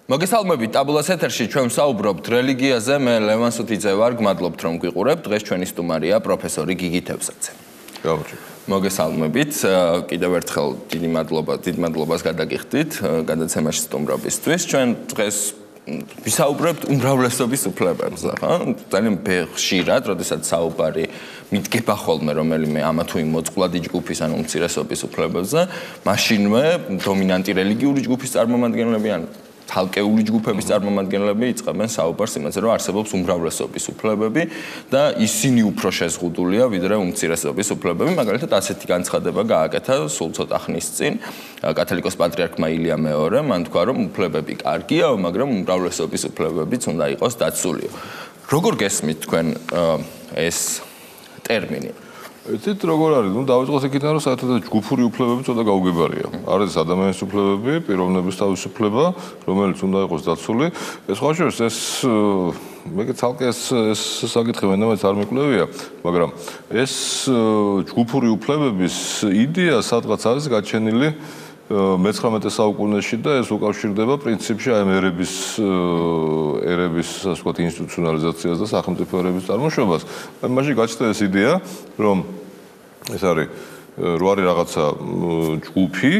მოგესალმებით ტაბულას ეთერში ჩვენ ვსაუბრობთ რელიგიაზე მე ლევან სუთიძე ვარ გმადლობთ რომ გვიყურებთ დღეს ჩვენი სტუმარია პროფესორი გიგი თევზაძე. მოგესალმებით კიდევ ერთხელ დიდი მადლობას გადაგიხდით გადაცემაში სტუმრობისთვის ჩვენ დღეს ვისაუბრებთ უმრავლესობის უფლებებზე ხო ძალიან ხშირად როდესაც საუბარი მიდგება ხოლმე რომელიმე ამა თუ იმ მოწყვლადი ჯგუფის ან უმცირესობის უფლებებზე მაშინვე დომინანტი რელიგიური ჯგუფის წარმომადგენლები ან თალკეული ჯგუფების წარმომადგენლები იწყებენ საუბარს იმაზე, რომ არსებობს უმრავლესობის უფლებები და ისინი უფრო შეზღუდულია, ვიდრე უმცირესობის უფლებები. მაგალითად, ასეთი განცხადება გააკეთა სულ ცოტა ხნის წინ კათოლიკოს პატრიარქმა ილია მეორე, მან თქვა, რომ უფლებები კარგია, მაგრამ უმრავლესობის უფლებებიც უნდა იყოს დაცულიო. როგორ გესმით თქვენ ეს ტერმინი? იცით როგორ არის? ნუ დავიწყოთ იქიდან, რომ საერთოდ ჯგუფური უფლებები ცოტა გაუგებარია. არის ადამიანის უფლებები, პიროვნების თავისუფლება, რომელიც უნდა იყოს დაცული. ეს სხვა შორის ეს მე ცალკე ეს საკითხი მენდამაც არ მიკვლევია, მაგრამ ეს ჯგუფური უფლებების იდეა სადღაც არის გაჩენილი მე-19 საუკუნეში და ეს უკავშირდება პრინციპში აი ერების ასე ვთქვათ ინსტიტუციონალიზაციას და სახელმწიფო ერების წარმოშობას. მაშინ გაჩნდა ეს იდეა, რომ ეს არის რო არის რაღაცა ჯგუფი,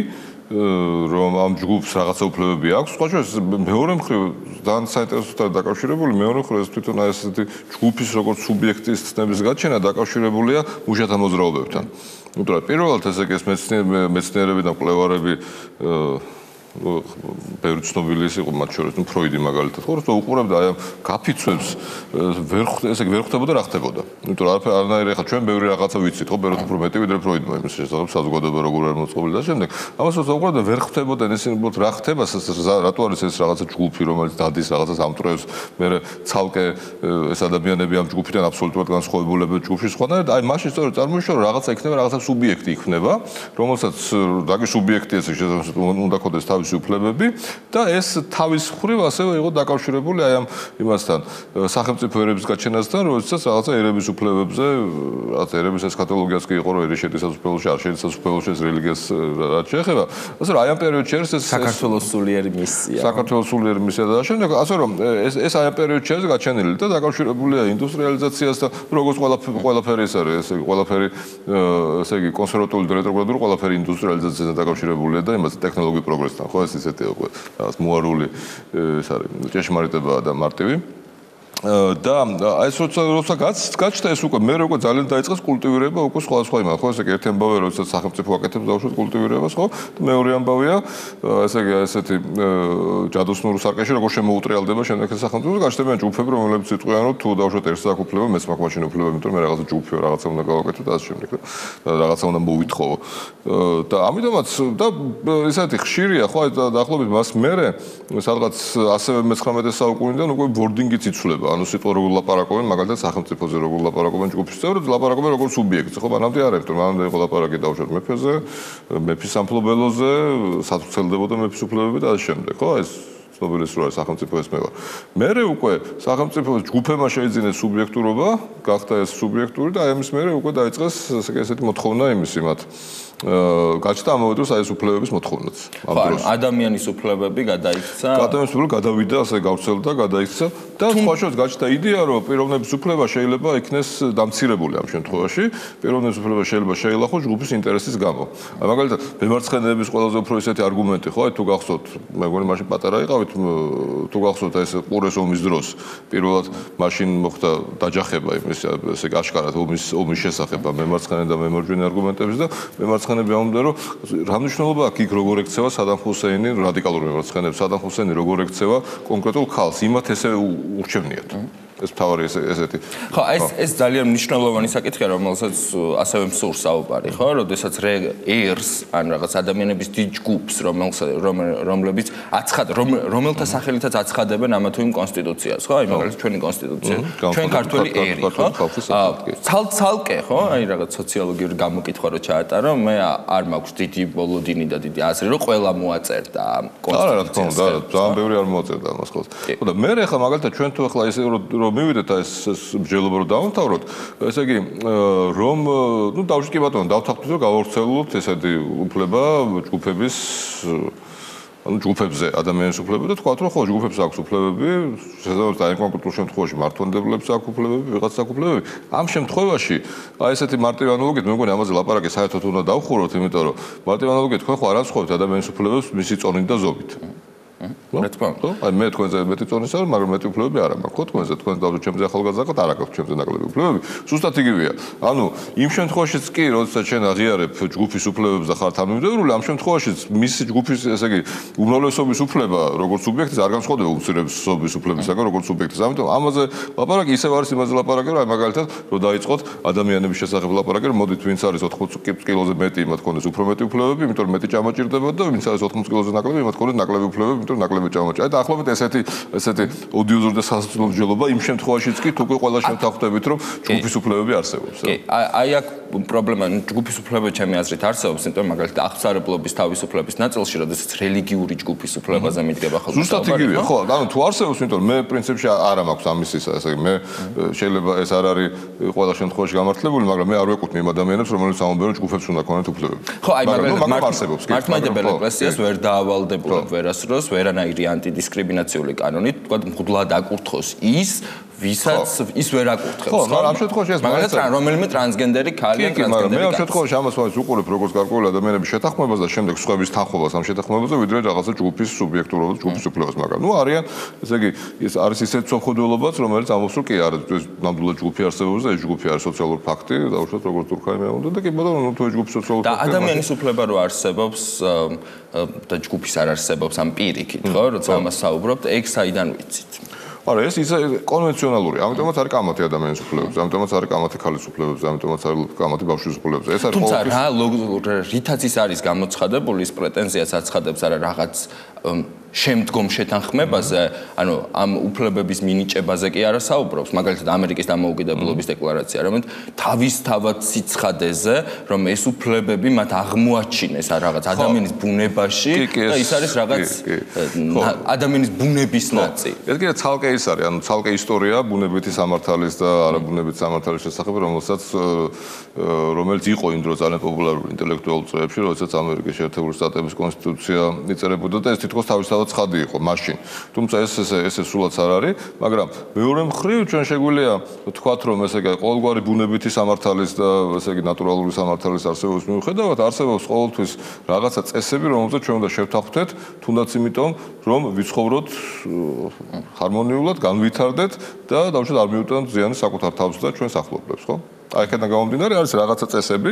რომ ამ ჯგუფს რაღაცა უფლებები აქვს, სხვა შორის მეორე მხრივ ძალიან საინტერესოა დაკავშირებული მეორე მხრივ ეს თვითონ აი ესეთი ჯგუფის როგორც სუბიექტის ცნების გაჩენა დაკავშირებულია მუშათა მოძრაობებთან. უბრალოდ პირველად ესე იგი ეს მეცნიერები და მკვლევარები ბევრი ცნობილი იყო მათ შორის ფროიდი მაგალითად ხო რომ უყურებდა აი ამ გაფიცვებს ესე იგი ვერ ხვდებოდა რა ხდებოდა. იმიტომ რომ არანაირი ახლა ჩვენ ბევრი რაღაცა ვიცით ხო ბევრად უფრო მეტი ვიდრე ფროიდმა იმის შესახებ საზოგადოება როგორ არის მოწყობილი და შემდეგ ამას უყურებდა ვერ ხვდებოდა ისინი უბრალოდ რა ხდება რატო არის ეს რაღაცა ჯგუფი რომელიც დადის რაღაცას ამტრევს მე ცალკე ეს ადამიანები ამ ჯგუფიდან აბსოლუტურად განსხვავებულები ჯგუფში სხვანაირად აი მაშინ სწორედ წარმოიშვა რომ რაღაცა იქნება რაღაცა სუბიექტი იქნება რომელსაც რაგი სუბიექტი ესე შესაძლოა უნდა ქონდეს თავისი უფლებები და ეს თავის მხრივ ასევე იყო დაკავშირებული აი ამ იმასთან სახელმწიფო ერების გაჩენასთან როდესაც რაღაცა ერების უფლებებზე რაღაცა ერების ესქატოლოგიაც კი იყო რომ ერი შედის სასუფეველოში არ შედის სასუფეველში ეს რელიგიას რაც შეეხება ასე რომ აი ამ პერიოდში არის ეს საქართველოს სულიერი მისია საქართველოს სულიერი მისია და შემდეგ ასე რომ ეს აი ამ პერიოდში არის გაჩენილი და დაკავშირებულია ინდუსტრიალიზაციასთან როგორც ყველაფერი ეს არის ესე იგი ყველაფერი ესე იგი კონსერვატიული და რეტროგრადული ყველაფერი ინდუსტრიალიზაციასთან დაკავშირებულია და იმას ტექნოლოგიურ პროგრესთან ხო ეს ისეთი უკვე რაღაც მოარული ეს არის ჭეშმარიტება და მარტივი და ეს როცა გაჩნდა ეს უკვე მე უკვე ძალიან დაიწყეს კულტივირება უკვე სხვა იმან ხო ესე იგი ერთი ამბავია როდესაც სახელმწიფო აკეთებს დაუშვათ კულტივირებას ხო და მეორე ამბავია ესე იგი ესეთი ჯადოსნურ სარკეში როგორ შემოუტრიალდება შემდეგ ეს სახელმწიფო გაჩნდებიან ჯგუფები რომლებიც იტყვიან რომ თუ დაუშვათ ერთ საქმე უფლება მეც მაქვს მაშინ უფლება იმიტომ რომ მე რაღაცა ჯგუფია რაღაცა უნდა გავაკეთო და ასე შემდეგ და რაღაცა უნდა მოვითხოვო და ამიტომაც და ესეთი ხშირია ხო დაახლოებით მას მერე სადღაც ასევე მე-19 საუკუნიდან უკვე ბორდინგიც იცვლება ანუ სიტყვა როგორ ლაპარაკობენ მაგალითად სახელმწიფოზე როგორ ლაპარაკობენ ჯგუფის წევრები ლაპარაკობენ როგორ სუბიექტზე ხო მანამდე არ არის მანამდე იყო ლაპარაკი დაუშვათ მეფეზე მეფის სამფლობელოზე სათვრცელდებოდა მეფის უფლებები და ასე შემდეგ ხო ეს ცნობილი სრული სახელმწიფო ესმევა მერე უკვე სახელმწიფოს ჯგუფებმა შეიძინეს სუბიექტურობა გახდა ეს სუბიექტური და აი ამის მერე უკვე დაიწყეს ესეთი მოთხოვნა იმის იმათ გაჩნდა ამავე დროს აი ეს უფლებების მოთხოვნაც ამ დროს ადამიანის უფლებები გადაიქცა ადამიანის უფლებები გადავიდა ასე გავრცელდა გადაიქცა და სხვა შორის გაჩნდა იდეა რომ პიროვნების უფლება შეიძლება იქნეს დამცირებული ამ შემთხვევაში პიროვნების უფლება შეიძლება შეილახოს ჯგუფის ინტერესის გამო მაგალითად მემარცხენეების ყველაზე უფრო ესეთი არგუმენტი ხო აი თუ გახსოვთ მე მგონი მაშინ პატარა იყავით თუ გახსოვთ ეს ყურეს ომის დროს პირველად მაშინ მოხდა დაჯახება იმის ესე აშკარად ომის შესახებ მემარცხენე და მემარჯვენე არგუმენტების და მემარცხენეები ამბობდნენ რომ რა მნიშვნელობა აქვს იქ როგორ ექცევა სადამ ჰუსეინი რადიკალური მემარცხენეები სადამ ჰუსეინი როგორ ექცევა კონკრეტულ ხალხს იმათ ესე ურჩევნიათ ეს თავი ესეთი ხო ეს ძალიან მნიშვნელოვანი საკითხია რომელსაც ასევე მსურს საუბარი ხო როდესაც ერს ან რაღაც ადამიანების დიდ ჯგუფს რომლებიც რომელთა სახელითაც აცხადებენ ამა თუ იმ კონსტიტუციას ხო აი მაგალითად ჩვენი კონსტიტუცია ჩვენ ქართველი ერი ხო ცალკე ხო აი რაღაც სოციოლოგიური გამოკითხვა რო ჩაატარო მე არ მაქვს დიდი ბოლოდინი და დიდი აზრი რომ ყველა მოაწერდა კონსტიტუციას არა რა თქმა უნდა ძალიან ბევრი არ მოაწერდა ამას ხოლმე ხო და მე ახლა მაგალითად ჩვენ თუ ახლა ესე რომ მივიდეთ ეს მსჯელობა რომ დავამთავროთ ესე იგი რომ ნუ დავშკი ბატონო დავთანხმდით რომ გავავრცელოთ ესეთი უფლება ჯგუფების ანუ ჯგუფებზე ადამიანის უფლებები და თქვათ, რომ ხო, ჯგუფებს აქვს უფლებები, შესაძლოა და კონკრეტულ შემთხვევაში მართლმადიდებლებს აქვს უფლებები, ვიღაცას აქვს უფლებები. ამ შემთხვევაში აი ესეთი მარტივი ანალოგიით მე მგონი ამაზე ლაპარაკი საერთოდ უნდა დავხუროთ, იმიტომ რომ მარტივი ანალოგიით თქვენ ხო არ ასხოვთ ადამიანის უფლებებს მისი წონით და ზობით. რა თქმა უნდა. აი მე თქვენზე მეტი წონის არ, მაგრამ მეტი უფლებები არ მაქვს, ხო თქვენზე, თქვენ დავდო ჩემზე ახალგაზრდა არ აქვს ჩემზე ნაკლები უფლებები. ზუსტად იგივეა. ანუ იმ შემთხვევაშიც კი, როდესაც შენ აღიარებ ჯგუფის უფლებებს და ხარ თანმიმდევრული, ამ შემთხვევაშიც მისი ჯგუფის, ესე იგი, უმრავლესობის უფლება, როგორც სუბიექტის არ განსხვავდება უმცირესობის უფლებისგან, როგორც სუბიექტის. ამიტომ ამაზე ლაპარაკი ისევ არის იმაზე ლაპარაკი, რომ აი მაგალითად, რომ დაიწყოთ ადამიანების შესახებ ლაპარაკი, რომ მოდით ვინც არის 80 კილოზე მეტი, იმათ ქონდეს უფრო მეტი უფლებები, იმიტომ რომ მეტი ჭამა ჭირდებოდა და ვინც არის 80 კილოზე ნაკლები, იმათ ქონდეს ნაკლები უფლებები, იმიტომ რომ ნაკლები ჭამაჭა. და ახლობით ესეთი ოდიოზური და სასაცილო მსჯელობა იმ შემთხვევაშიც კი თუ ყველა შევთანხმდებით რომ ჯგუფის უფლებები არსებობს. კი, აი აქ პრობლემა ჯგუფის უფლებები ჩემი აზრით არსებობს, იმიტომ რომ მაგალითად აღსარებლობის თავისუფლების ნაწილში, როდესაც რელიგიური ჯგუფის უფლებაზე მიდგება ხოლმე. ზუსტად იგივეა, ხო, ანუ თუ არსებობს, იმიტომ რომ მე პრინციპში არ მაქვს ამის ისა, ესე იგი მე შეიძლება ეს არ არის ყველა შემთხვევაში გამართლებული, მაგრამ მე არ ვეკუთვნი იმ ადამიანებს, რომლებიც ამბობენ რომ ჯგუფებს უნდა ქონათ უფლებები. ხო, აი მაგალითად არსებობს, კი. მართლმადიდებელ ეკლესიას ვერ დაავალდებულებ ვერასდროს ვერანაირი ანტიდისკრიმინაციული კანონით, თქვა მღვდლად აკურთხოს ის ვისაც ის ვერ აკურთხებს. ხო, მაგრამ ამ შემთხვევაში ეს მაგალითად რომელიმე ტრანსგენდერი ქალი ან ტრანსგენდერი მე ამ შემთხვევაში ამას ვუყურებ როგორც გარკვეული ადამიანების შეთანხმებას და შემდეგ სხვების თანხმობას ამ შეთანხმებაზე, ვიდრე რაღაცა ჯგუფის სუბიექტურობას, ჯგუფის უფლებას, მაგრამ ნუ არიან, ესე იგი, ეს არის ისეთი სამხედველობაც, რომელიც ამბობს, რომ კი არა, ეს ნამდვილად ჯგუფი არსებობს და ეს ჯგუფი არის სოციალური ფაქტი, დაუშვათ როგორც თურქაიმე უნდა და კი ბატონო, ნუ თუ ეს ჯგუფი სოციალური ფაქტია. და ადამიანის უფლება რო არსებობს და ჯგუფის არ არსებობს ამ პირიქით, ხო, როცა ამას საუბრობთ, ეგ საიდან ვიცით? არა, ეს ისე კონვენციონალური, ამიტომაც არის კამათი ადამიანის უფლებებზე, ამიტომაც არის კამათი ქალის უფლებებზე, ამიტომაც არის კამათი ბავშვის უფლებებზე. ეს არის თუმცა რა რითაც ის არის გამოცხადებული, ის პრეტენზიას აცხადებს არა რაღაც შემდგომ შეთანხმებაზე, ანუ ამ უფლებების მინიჭებაზე კი არა საუბრობს, მაგალითად ამერიკის დამოუკიდებლობის დეკლარაცია, რომელიც თავისთავად სიცხადეზე, რომ ეს უფლებები მათ აღმოაჩინეს რაღაც ადამიანის ბუნებაში და ის არის რაღაც ადამიანის ბუნების ნაწილი. ეს კიდე ცალკე ის არის, ანუ ცალკე ისტორია ბუნებითი სამართალის და არაბუნებითი სამართალის შესახებ, რომელიც იყო იმ დროს ძალიან პოპულარული ინტელექტუალურ წრეებში, როდესაც ამერიკის შეერთებული შტატების კონსტიტუცია იწერებოდა და ეს თითქოს თავისთავად ცხადი იყო მაშინ. თუმცა ეს სულაც არ არის, მაგრამ მეორე მხრივ ჩვენ შეგვიძლია ვთქვათ, რომ ესე იგი ყოველგვარი ბუნებითი სამართალის და ესე იგი ნატურალური სამართალის არსებობის მიუხედავად არსებობს ყოველთვის რაღაცა წესები, რომელზეც ჩვენ უნდა შევთანხმდეთ, თუნდაც იმიტომ, რომ ვიცხოვროთ ჰარმონიულად, განვითარდეთ და დავუშვათ არ მივუტანოთ ზიანს საკუთარ თავს და ჩვენს ახლობლებს, ხო? აი აქედან გამომდინარე არის რაღაცა წესები,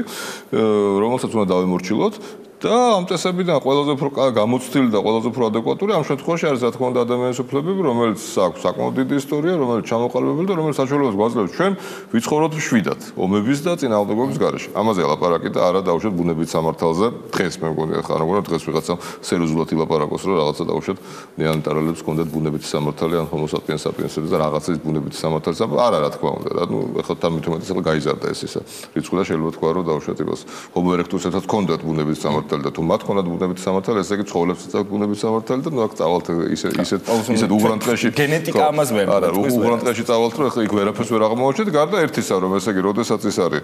რომელსაც უნდა დავემორჩილოთ და ამ წესებიდან ყველაზე უფრო გამოცდილი და ყველაზე უფრო ადეკვატური ამ შემთხვევაში არის რა თქმა უნდა ადამიანის უფლებები, რომელიც აქვს საკმაოდ დიდი ისტორია, რომელიც ჩამოყალიბებული და რომელიც საშუალებას გვაძლევს ჩვენ ვიცხოვროთ მშვიდად, ომების და წინააღმდეგობის გარეშე. ამაზე ლაპარაკი და არა დავუშვათ ბუნებით სამართალზე. დღეს მე მგონი ხარ მგონი დღეს ვიღაცამ სერიოზულად ილაპარაკოს, რომ რაღაცა დავუშვათ ნეანდერტალელებს ჰქონდათ ბუნებითი სამართალი ან ჰომო საპიენს საპიენსებს და რაღაცა ის ბუნებითი სამართალი. არა რა თქმა უნდა, რა ნუ ეხლა თამითუმეტეს ახლა გაიზარდა ეს ისა. რიცხვა შეიძლება თქვა რომ დავუშვათ იმას ჰომო ერექტუსებსაც ჰქონდათ ბუნებითი სამართალი და თუ მათ ქონათ ბუნებითი სამართალი, ესე იგი ცხოველებსაც აქვს ბუნებითი სამართალი და ნუ აქ წავალთ ისეთ უღრანტყეში გენეტიკა ამას ვერ არა, უღრანტყეში წავალთ, რომ ახლა იქ ვერაფერს ვერ აღმოაჩენთ, გარდა ერთისა, რომ ესე იგი, როდესაც ის არის,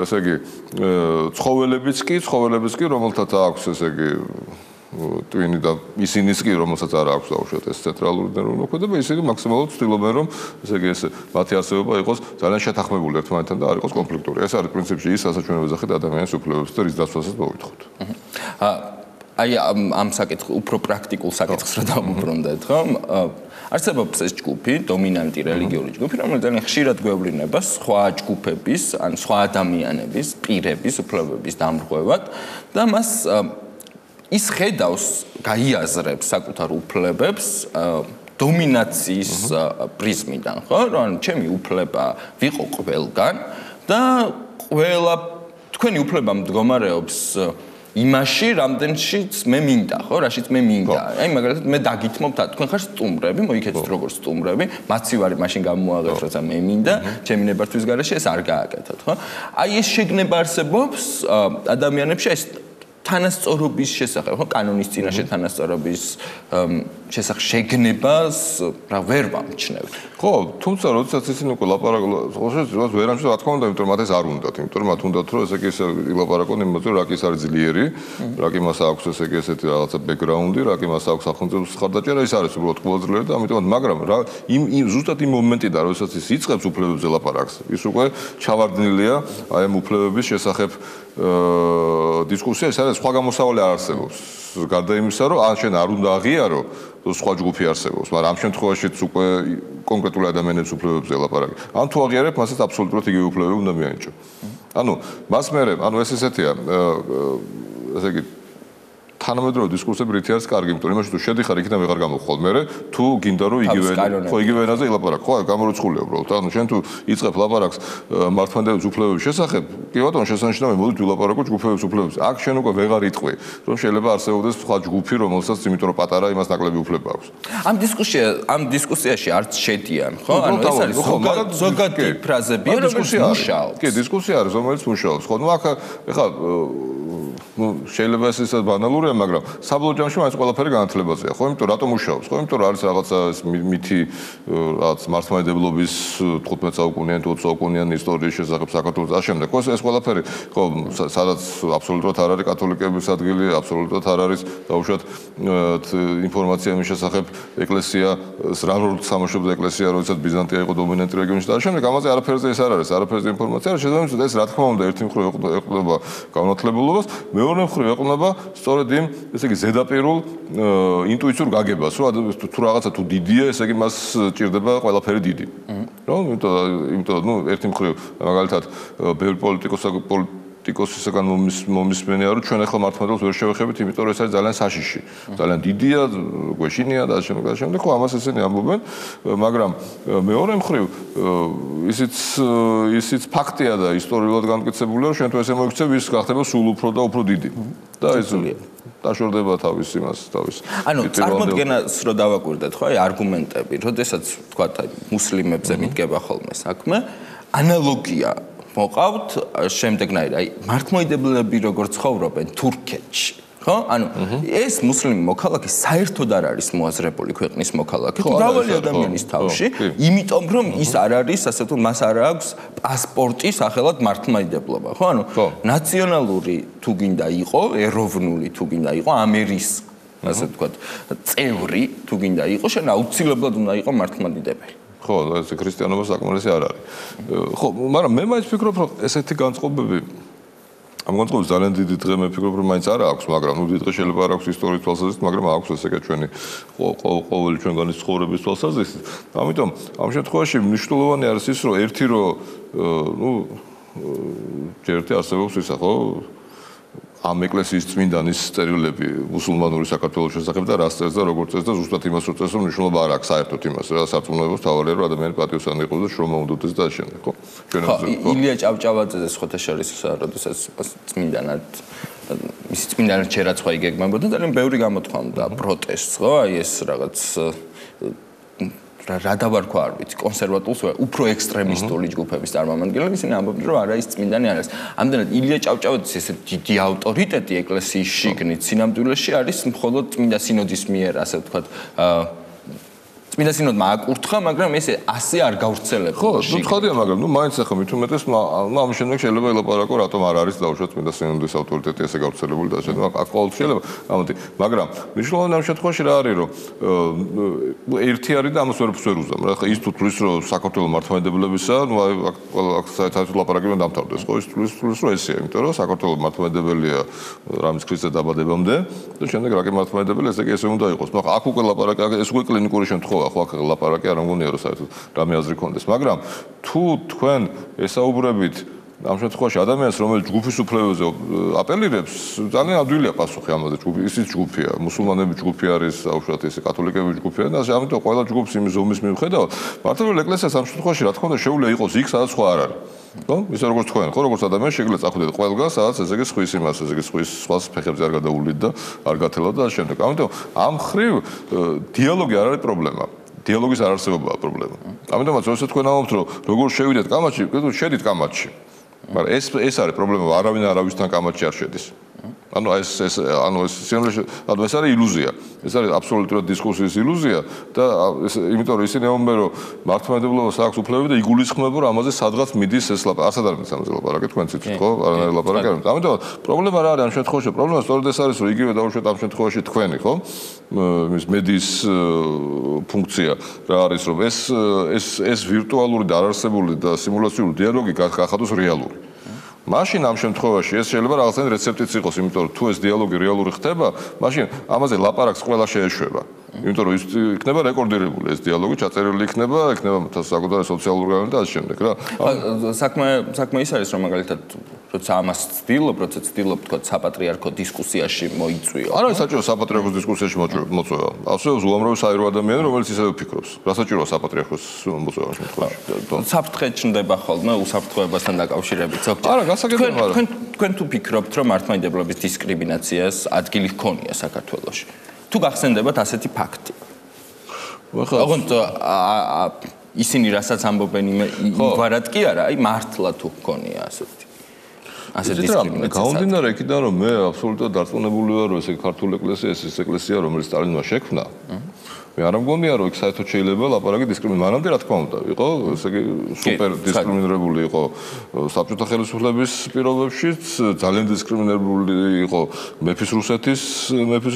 ესე იგი, ცხოველებიც კი, რომელთაც აქვს ესე იგი ტვინი და ისინიც კი, რომელსაც არ აქვს დაუშვათ ეს ცენტრალური ნერვული მოქმედება, ისინი მაქსიმალურად ცდილობენ, რომ ესე იგი ეს მათი არსებობა იყოს ძალიან შეთანხმებული ერთმანეთთან და არ იყოს კონფლიქტური. ეს არის პრინციპში ის, რასაც ჩვენ ვეძახით ადამიანის უფლებებს და რის დაცვასაც მოვითხოთ. აი ამ საკითხს უფრო პრაქტიკულ საკითხს რა დავუბრუნდეთ, ხო? არსებობს ეს ჯგუფი, დომინანტი რელიგიური ჯგუფი, რომელიც ძალიან ხშირად გვევლინება სხვა ჯგუფების, ან სხვა ადამიანების, პირების უფლებების დამრღვევად და მას ის ხედავს, გაიაზრებს საკუთარ უფლებებს დომინაციის პრიზმიდან, ხო? რომ ჩემი უფლება ვიყო ყველგან და ყველა თქვენი უფლება მდგომარეობს იმაში, რამდენშიც მე მინდა, ხო, რაშიც მე მინდა. აი მაგალითად მე დაგითმობ თქვენ ხარ სტუმრები, მოიქცეთ როგორც სტუმრები, მაცივარი მაშინ გამოაღებს, როცა მე მინდა, ჩემი ნებართვის გარეშე ეს არ გააკეთოთ, ხო? აი ეს შეგნება არსებობს ადამიანებში, ეს თანასწორობის შესახებ, ხო, კანონის წინაშე თანასწორობის შესახებ შეგნებას რა ვერ ვამჩნევთ. ხო, თუმცა როდესაც ისინი უკვე ლაპარაკობენ, ხო, ვერ ამჩნევთ, რა თქმა უნდა, იმიტომ რომ მათ ეს არ უნდათ, იმიტომ რომ მათ უნდათ რომ ესე იგი ილაპარაკონ იმაზე, რა კი ის არის ძლიერი, რა კი მას აქვს ესე იგი ესეთი რაღაცა ბექგრაუნდი, რა კი მას აქვს სახელმწიფოს ხარდაჭერა, ის არის უბრალოდ ყველა ძლიერი და ამიტომაც, მაგრამ რა ზუსტად იმ მომენტიდან, როდესაც ის იწყებს უფლებებზე ლაპარაკს, ის უკვე ჩავარდნილია აი ამ უფლებების შესახებ დისკუსია, ეს არის სხვა გამოსავალი არ არსებობს. გარდა იმისა, რომ ან შენ არ უნდა აღიარო, სხვა ჯგუფი არსებობს, მაგრამ ამ შემთხვევაშიც უკვე კონკრეტული ადამიანების უფლებებზე ლაპარაკი. ან თუ აღიარებ, მასაც აბსოლუტურად იგივე უფლებები უნდა მიანიჭო. ანუ მას მერე, ანუ ეს ესეთია, ესე იგი თანამედროვე დისკურსები რითი არის კარგი, იმიტომ რომ იმაში თუ შედიხარ, იქიდან ვეღარ გამოვხვალ. მერე თუ გინდა რომ იგივე ენაზე ილაპარაკო, ხო, გამორიცხულია უბრალოდ. ანუ შენ თუ იწყებ ლაპარაკს მართლმადიდებლობის უფლებების შესახებ, კი ბატონო, შესანიშნავია მოდით ვილაპარაკო ჯგუფების უფლებებზე. აქ შენ უკვე ვეღარ იტყვი, რომ შეიძლება არსებობდეს სხვა ჯგუფი, რომელსაც იმიტომ რომ პატარა იმას ნაკლები უფლება აქვს. ამ დისკუსიაში არც შედიან, ხო? ანუ ეს არის ზოგადი ფრაზები, რომელიც მუშაობს. კი, დისკუსია არის, რომელიც მუშაობს. ხო, ნუ აქ ეხლა შეიძლება ეს ისე ბანალურია, მაგრამ საბოლოო ჯამში მაინც ყველაფერი განათლებაზეა, ხო? იმიტომ რატომ მუშაობს? ხო, იმიტომ რომ არის რაღაცა ეს მითი რაღაც მართლმადიდებლობის 15 საუკუნიანი, 20 საუკუნიანი ისტორიის შესახებ საქართველოს და შემდეგ. ხო, ეს ყველაფერი, ხო, სადაც აბსოლუტურად არ არის კათოლიკების ადგილი, აბსოლუტურად არ არის დაუშვათ ინფორმაცია იმის შესახებ ეკლესია, რა როლს თამაშობდა ეკლესია, როდესაც ბიზანტია იყო დომინანტი რეგიონში და შემდეგ ამაზე არაფერზე ეს არ არის, არაფერზე ინფორმაცია არ შესაძლოა ეს რა თქმა უნდა ერთი მხრივ ეყრდნობა განათლებულობას, მეორე მხრივ ეყრდნობა სწორედ იმ, ესე იგი, ზედაპირულ ინტუიციურ გაგებას, რომ თუ რაღაცა თუ დიდია, ესე იგი, მას ჭირდება ყველაფერი დიდი. რა, იმიტომ, ნუ, ერთი მხრივ, მაგალითად, ბევრი პოლიტიკოსისგან მომისმენია, რომ ჩვენ ახლა მართლმადიდებლობას ვერ შევეხებით, იმიტომ რომ ეს არის ძალიან საშიში. ძალიან დიდია, გვეშინია და შემდეგ, ხო, ამას ესენი ამბობენ, მაგრამ მეორე მხრივ, ისიც ფაქტია და ისტორიულად განმტკიცებულია, რომ ჩვენ თუ ესე მოიქცევ, ის გახდება სულ უფრო და უფრო დიდი. და ეს დაშორდება თავის იმას, თავის. ანუ წარმოდგენას რო დავაკვირდეთ, ხო, აი არგუმენტები, როდესაც თქვა მუსლიმებზე მიდგება ხოლმე საქმე, ანალოგია მოყავთ შემდეგნაირად, აი მართლმადიდებლები როგორ ცხოვრობენ თურქეთში. ხო? ანუ ეს მუსლიმი მოქალაქე საერთოდ არ არის მოაზრებული ქვეყნის მოქალაქე, მრავალი ადამიანის თავში, იმიტომ რომ ის არ არის, ასე თუ მას არ აქვს პასპორტი სახელად მართლმადიდებლობა, ხო? ანუ ნაციონალური თუ გინდა იყო, ეროვნული თუ გინდა იყო, ამერის, ასე ვთქვათ, წევრი თუ გინდა იყო, შენ აუცილებლად უნდა იყო მართლმადიდებელი. ხო, ეს ქრისტიანობა საკმარისი არ არის. ხო, მაგრამ მე მაინც ვფიქრობ, რომ ესეთი განწყობები ამ განწყობებს ძალიან დიდი დღე მე ვფიქრობ, რომ მაინც არ აქვს, მაგრამ ნუ დიდი დღე შეიძლება არ აქვს ისტორიის თვალსაზრისით, მაგრამ აქვს ესე იგი ჩვენი ყოველი ჩვენგანის ცხოვრების თვალსაზრისით. ამიტომ ამ შემთხვევაში მნიშვნელოვანი არის ის, რომ ერთი ნუ ერთი არსებობს ისა, ხო? ამ ეკლესიის წმინდანის წერილები მუსულმანური საქართველოს შესახებ და რას წერს და როგორ წერს და ზუსტად იმას რო წერს, რომ მნიშვნელობა არ აქვს საერთოდ იმას, რა სარწმუნოებას თავარია, რომ ადამიანი პატიოსანი იყოს და შრომა უნდოდეს და შემდეგ, ხო? ხო, ილია ჭავჭავაძეზე სხვათა შორის, როდესაც წმინდანად მისი წმინდანად შერაცხვა იგეგმებოდა, ძალიან ბევრი გამოთქვამდა პროტესტს, ხო? აი ეს რაღაც რა დავარქვა არ ვიცი, კონსერვატულს უფრო ექსტრემისტული ჯგუფების წარმომადგენლები, ისინი ამბობდნენ, რომ არა ის წმინდანი არ არის. ამდენად ილია ჭავჭავაძის ესე დიდი ავტორიტეტი ეკლესიის შიგნით სინამდვილეში არის მხოლოდ წმინდა სინოდის მიერ, ასე ვთქვათ, წმინდა სინოდმა აკურთხა, მაგრამ ეს ასე არ გავრცელება. ხო, ნუ ცხადია, მაგრამ ნუ მაინც ახლა მით უმეტეს ამ შემდეგ შეიძლება ელაპარაკო, რატომ არ არის დაუშვათ წმინდა სინოდის ავტორიტეტი ესე გავრცელებული და შემდეგ აქ ყოველ შეიძლება. ამიტომ, მაგრამ მნიშვნელოვანი ამ შემთხვევაში რა არის, რომ ერთი არის და ამას ვერ უზამ. რა ხა ის თუ თulis რომ საქართველოს მართლმადიდებლებისა, ნუ აქ საერთოდ ლაპარაკებიდან დამთავრდეს, ხო, ის თulis რომ ესეა, იმიტომ რომ საქართველოს მართლმადიდებელია რამის ქრისტე დაბადებამდე და შემდეგ რა კი მართლმადიდებელი ესე კი ესე უნდა იყოს. ნუ აქ უკვე ლაპარაკი, ეს უკვე კლინიკური შემთხვევაა. ხო, აქ ლაპარაკი არ მგონია რომ საერთოდ რამე აზრი კონდეს, მაგრამ თუ თქვენ ესაუბრებით ამ შემთხვევაში ადამიანს, რომელიც ჯგუფის უფლებებზე აპელირებს, ძალიან ადვილია პასუხი ამაზე. ისიც ჯგუფია, მუსულმანების ჯგუფი არის, აუშვათ ესე კათოლიკების ჯგუფია და ამიტომ ყველა ჯგუფს იმის ზომის მიუხედავად, მართლმადიდებელი ეკლესიას ამ შემთხვევაში რა თქმა უნდა შეუძლია იყოს იქ, სადაც სხვა არ არის. ხო? ისე როგორც თქვენ, ხო, როგორც ადამიანი შეიძლება წახვიდეთ ყველგან, სადაც ესე იგი სხვის იმას, ესე იგი სხვას ფეხებზე არ გადაულით და არ გათელავთ და შემდეგ. ამიტომ ამ ხრივ დიალოგი არ არის პრობლემა. დიალოგის არარსებობაა პრობლემა. ამიტომაც როდესაც თქვენ ამბობთ, რომ როგორ შევიდეთ კამათში, შედით კამათში. მაგრამ ეს არის პრობლემა, არავინ არავისთან კამათში არ შედის. ანუ ეს სიმართლეში ეს არის ილუზია. ეს არის აბსოლუტურად დისკუსიის ილუზია და იმიტომ რომ ისინი ამბობენ რომ მართლმადიდებლობას აქვს უფლებები და იგულისხმება რომ ამაზე სადღაც მიდის ეს არც არ არის ამაზე ლაპარაკი თქვენ ცით ხო? არანაირი ლაპარაკი არ არის. ამიტომ პრობლემა რა არის ამ შემთხვევაში? პრობლემა სწორედ ეს არის რომ იგივე დაუშვათ ამ შემთხვევაში თქვენი ხო? მის მედიის ფუნქცია რა არის რომ ეს ვირტუალური და არარსებული და სიმულაციური დიალოგი გახადოს რეალური. მაშინ ამ შემთხვევაში ეს შეიძლება რაღაცნაირი რეცეპტიც იყოს, იმიტომ რომ თუ ეს დიალოგი რეალური ხდება, მაშინ ამაზე ლაპარაკს ყველა შეეშვება. იმიტომ რომ ის იქნება რეკორდირებული ეს დიალოგი, ჩაწერილი იქნება საკუთარი სოციალური განავითარა და ამ შემდეგ რა. საქმე ის არის რომ მაგალითად როცა ამას ცდილობ თქვა საპატრიარქო დისკუსიაში მოიწვიო. არა საჭირო საპატრიარქოს დისკუსიაში მოწვევა. ასეულს უამრავი საერო ადამიანი რომელიც ისევე ფიქრობს. რა საჭირო საპატრიარქოს მოწვევა შემთხვევაში. საფრთხე ჩნდება ხოლმე უსაფრთხოებასთან დაკავშირებით ზოგჯერ. არა, გასაგებია არა. თქვენ თუ ფიქრობთ რომ მართლმადიდებლობის დისკრიმინაციას ადგილი ჰქონია საქართველოში. თუ გახსენდებათ ასეთი ფაქტი. ოღონდ ისინი რასაც ამბობენ იმგვარად კი არა, აი მართლა თუ ჰქონია ასეთი დისკრიმინაცია. გაუნდინარე იქიდან რომ მე აბსოლუტურად დარწმუნებული ვარ რომ ეს ქართული ეკლესია ეს ეკლესია რომელიც სტალინმა შექმნა მე არ მგონია რომ იქ საერთოდ შეიძლება ლაპარაკი დისკრიმინაცია მანამდე რა თქმა უნდა იყო ესე იგი სუპერ დისკრიმინირებული იყო საბჭოთა ხელისუფლების პირობებშიც ძალიან დისკრიმინირებული იყო მეფის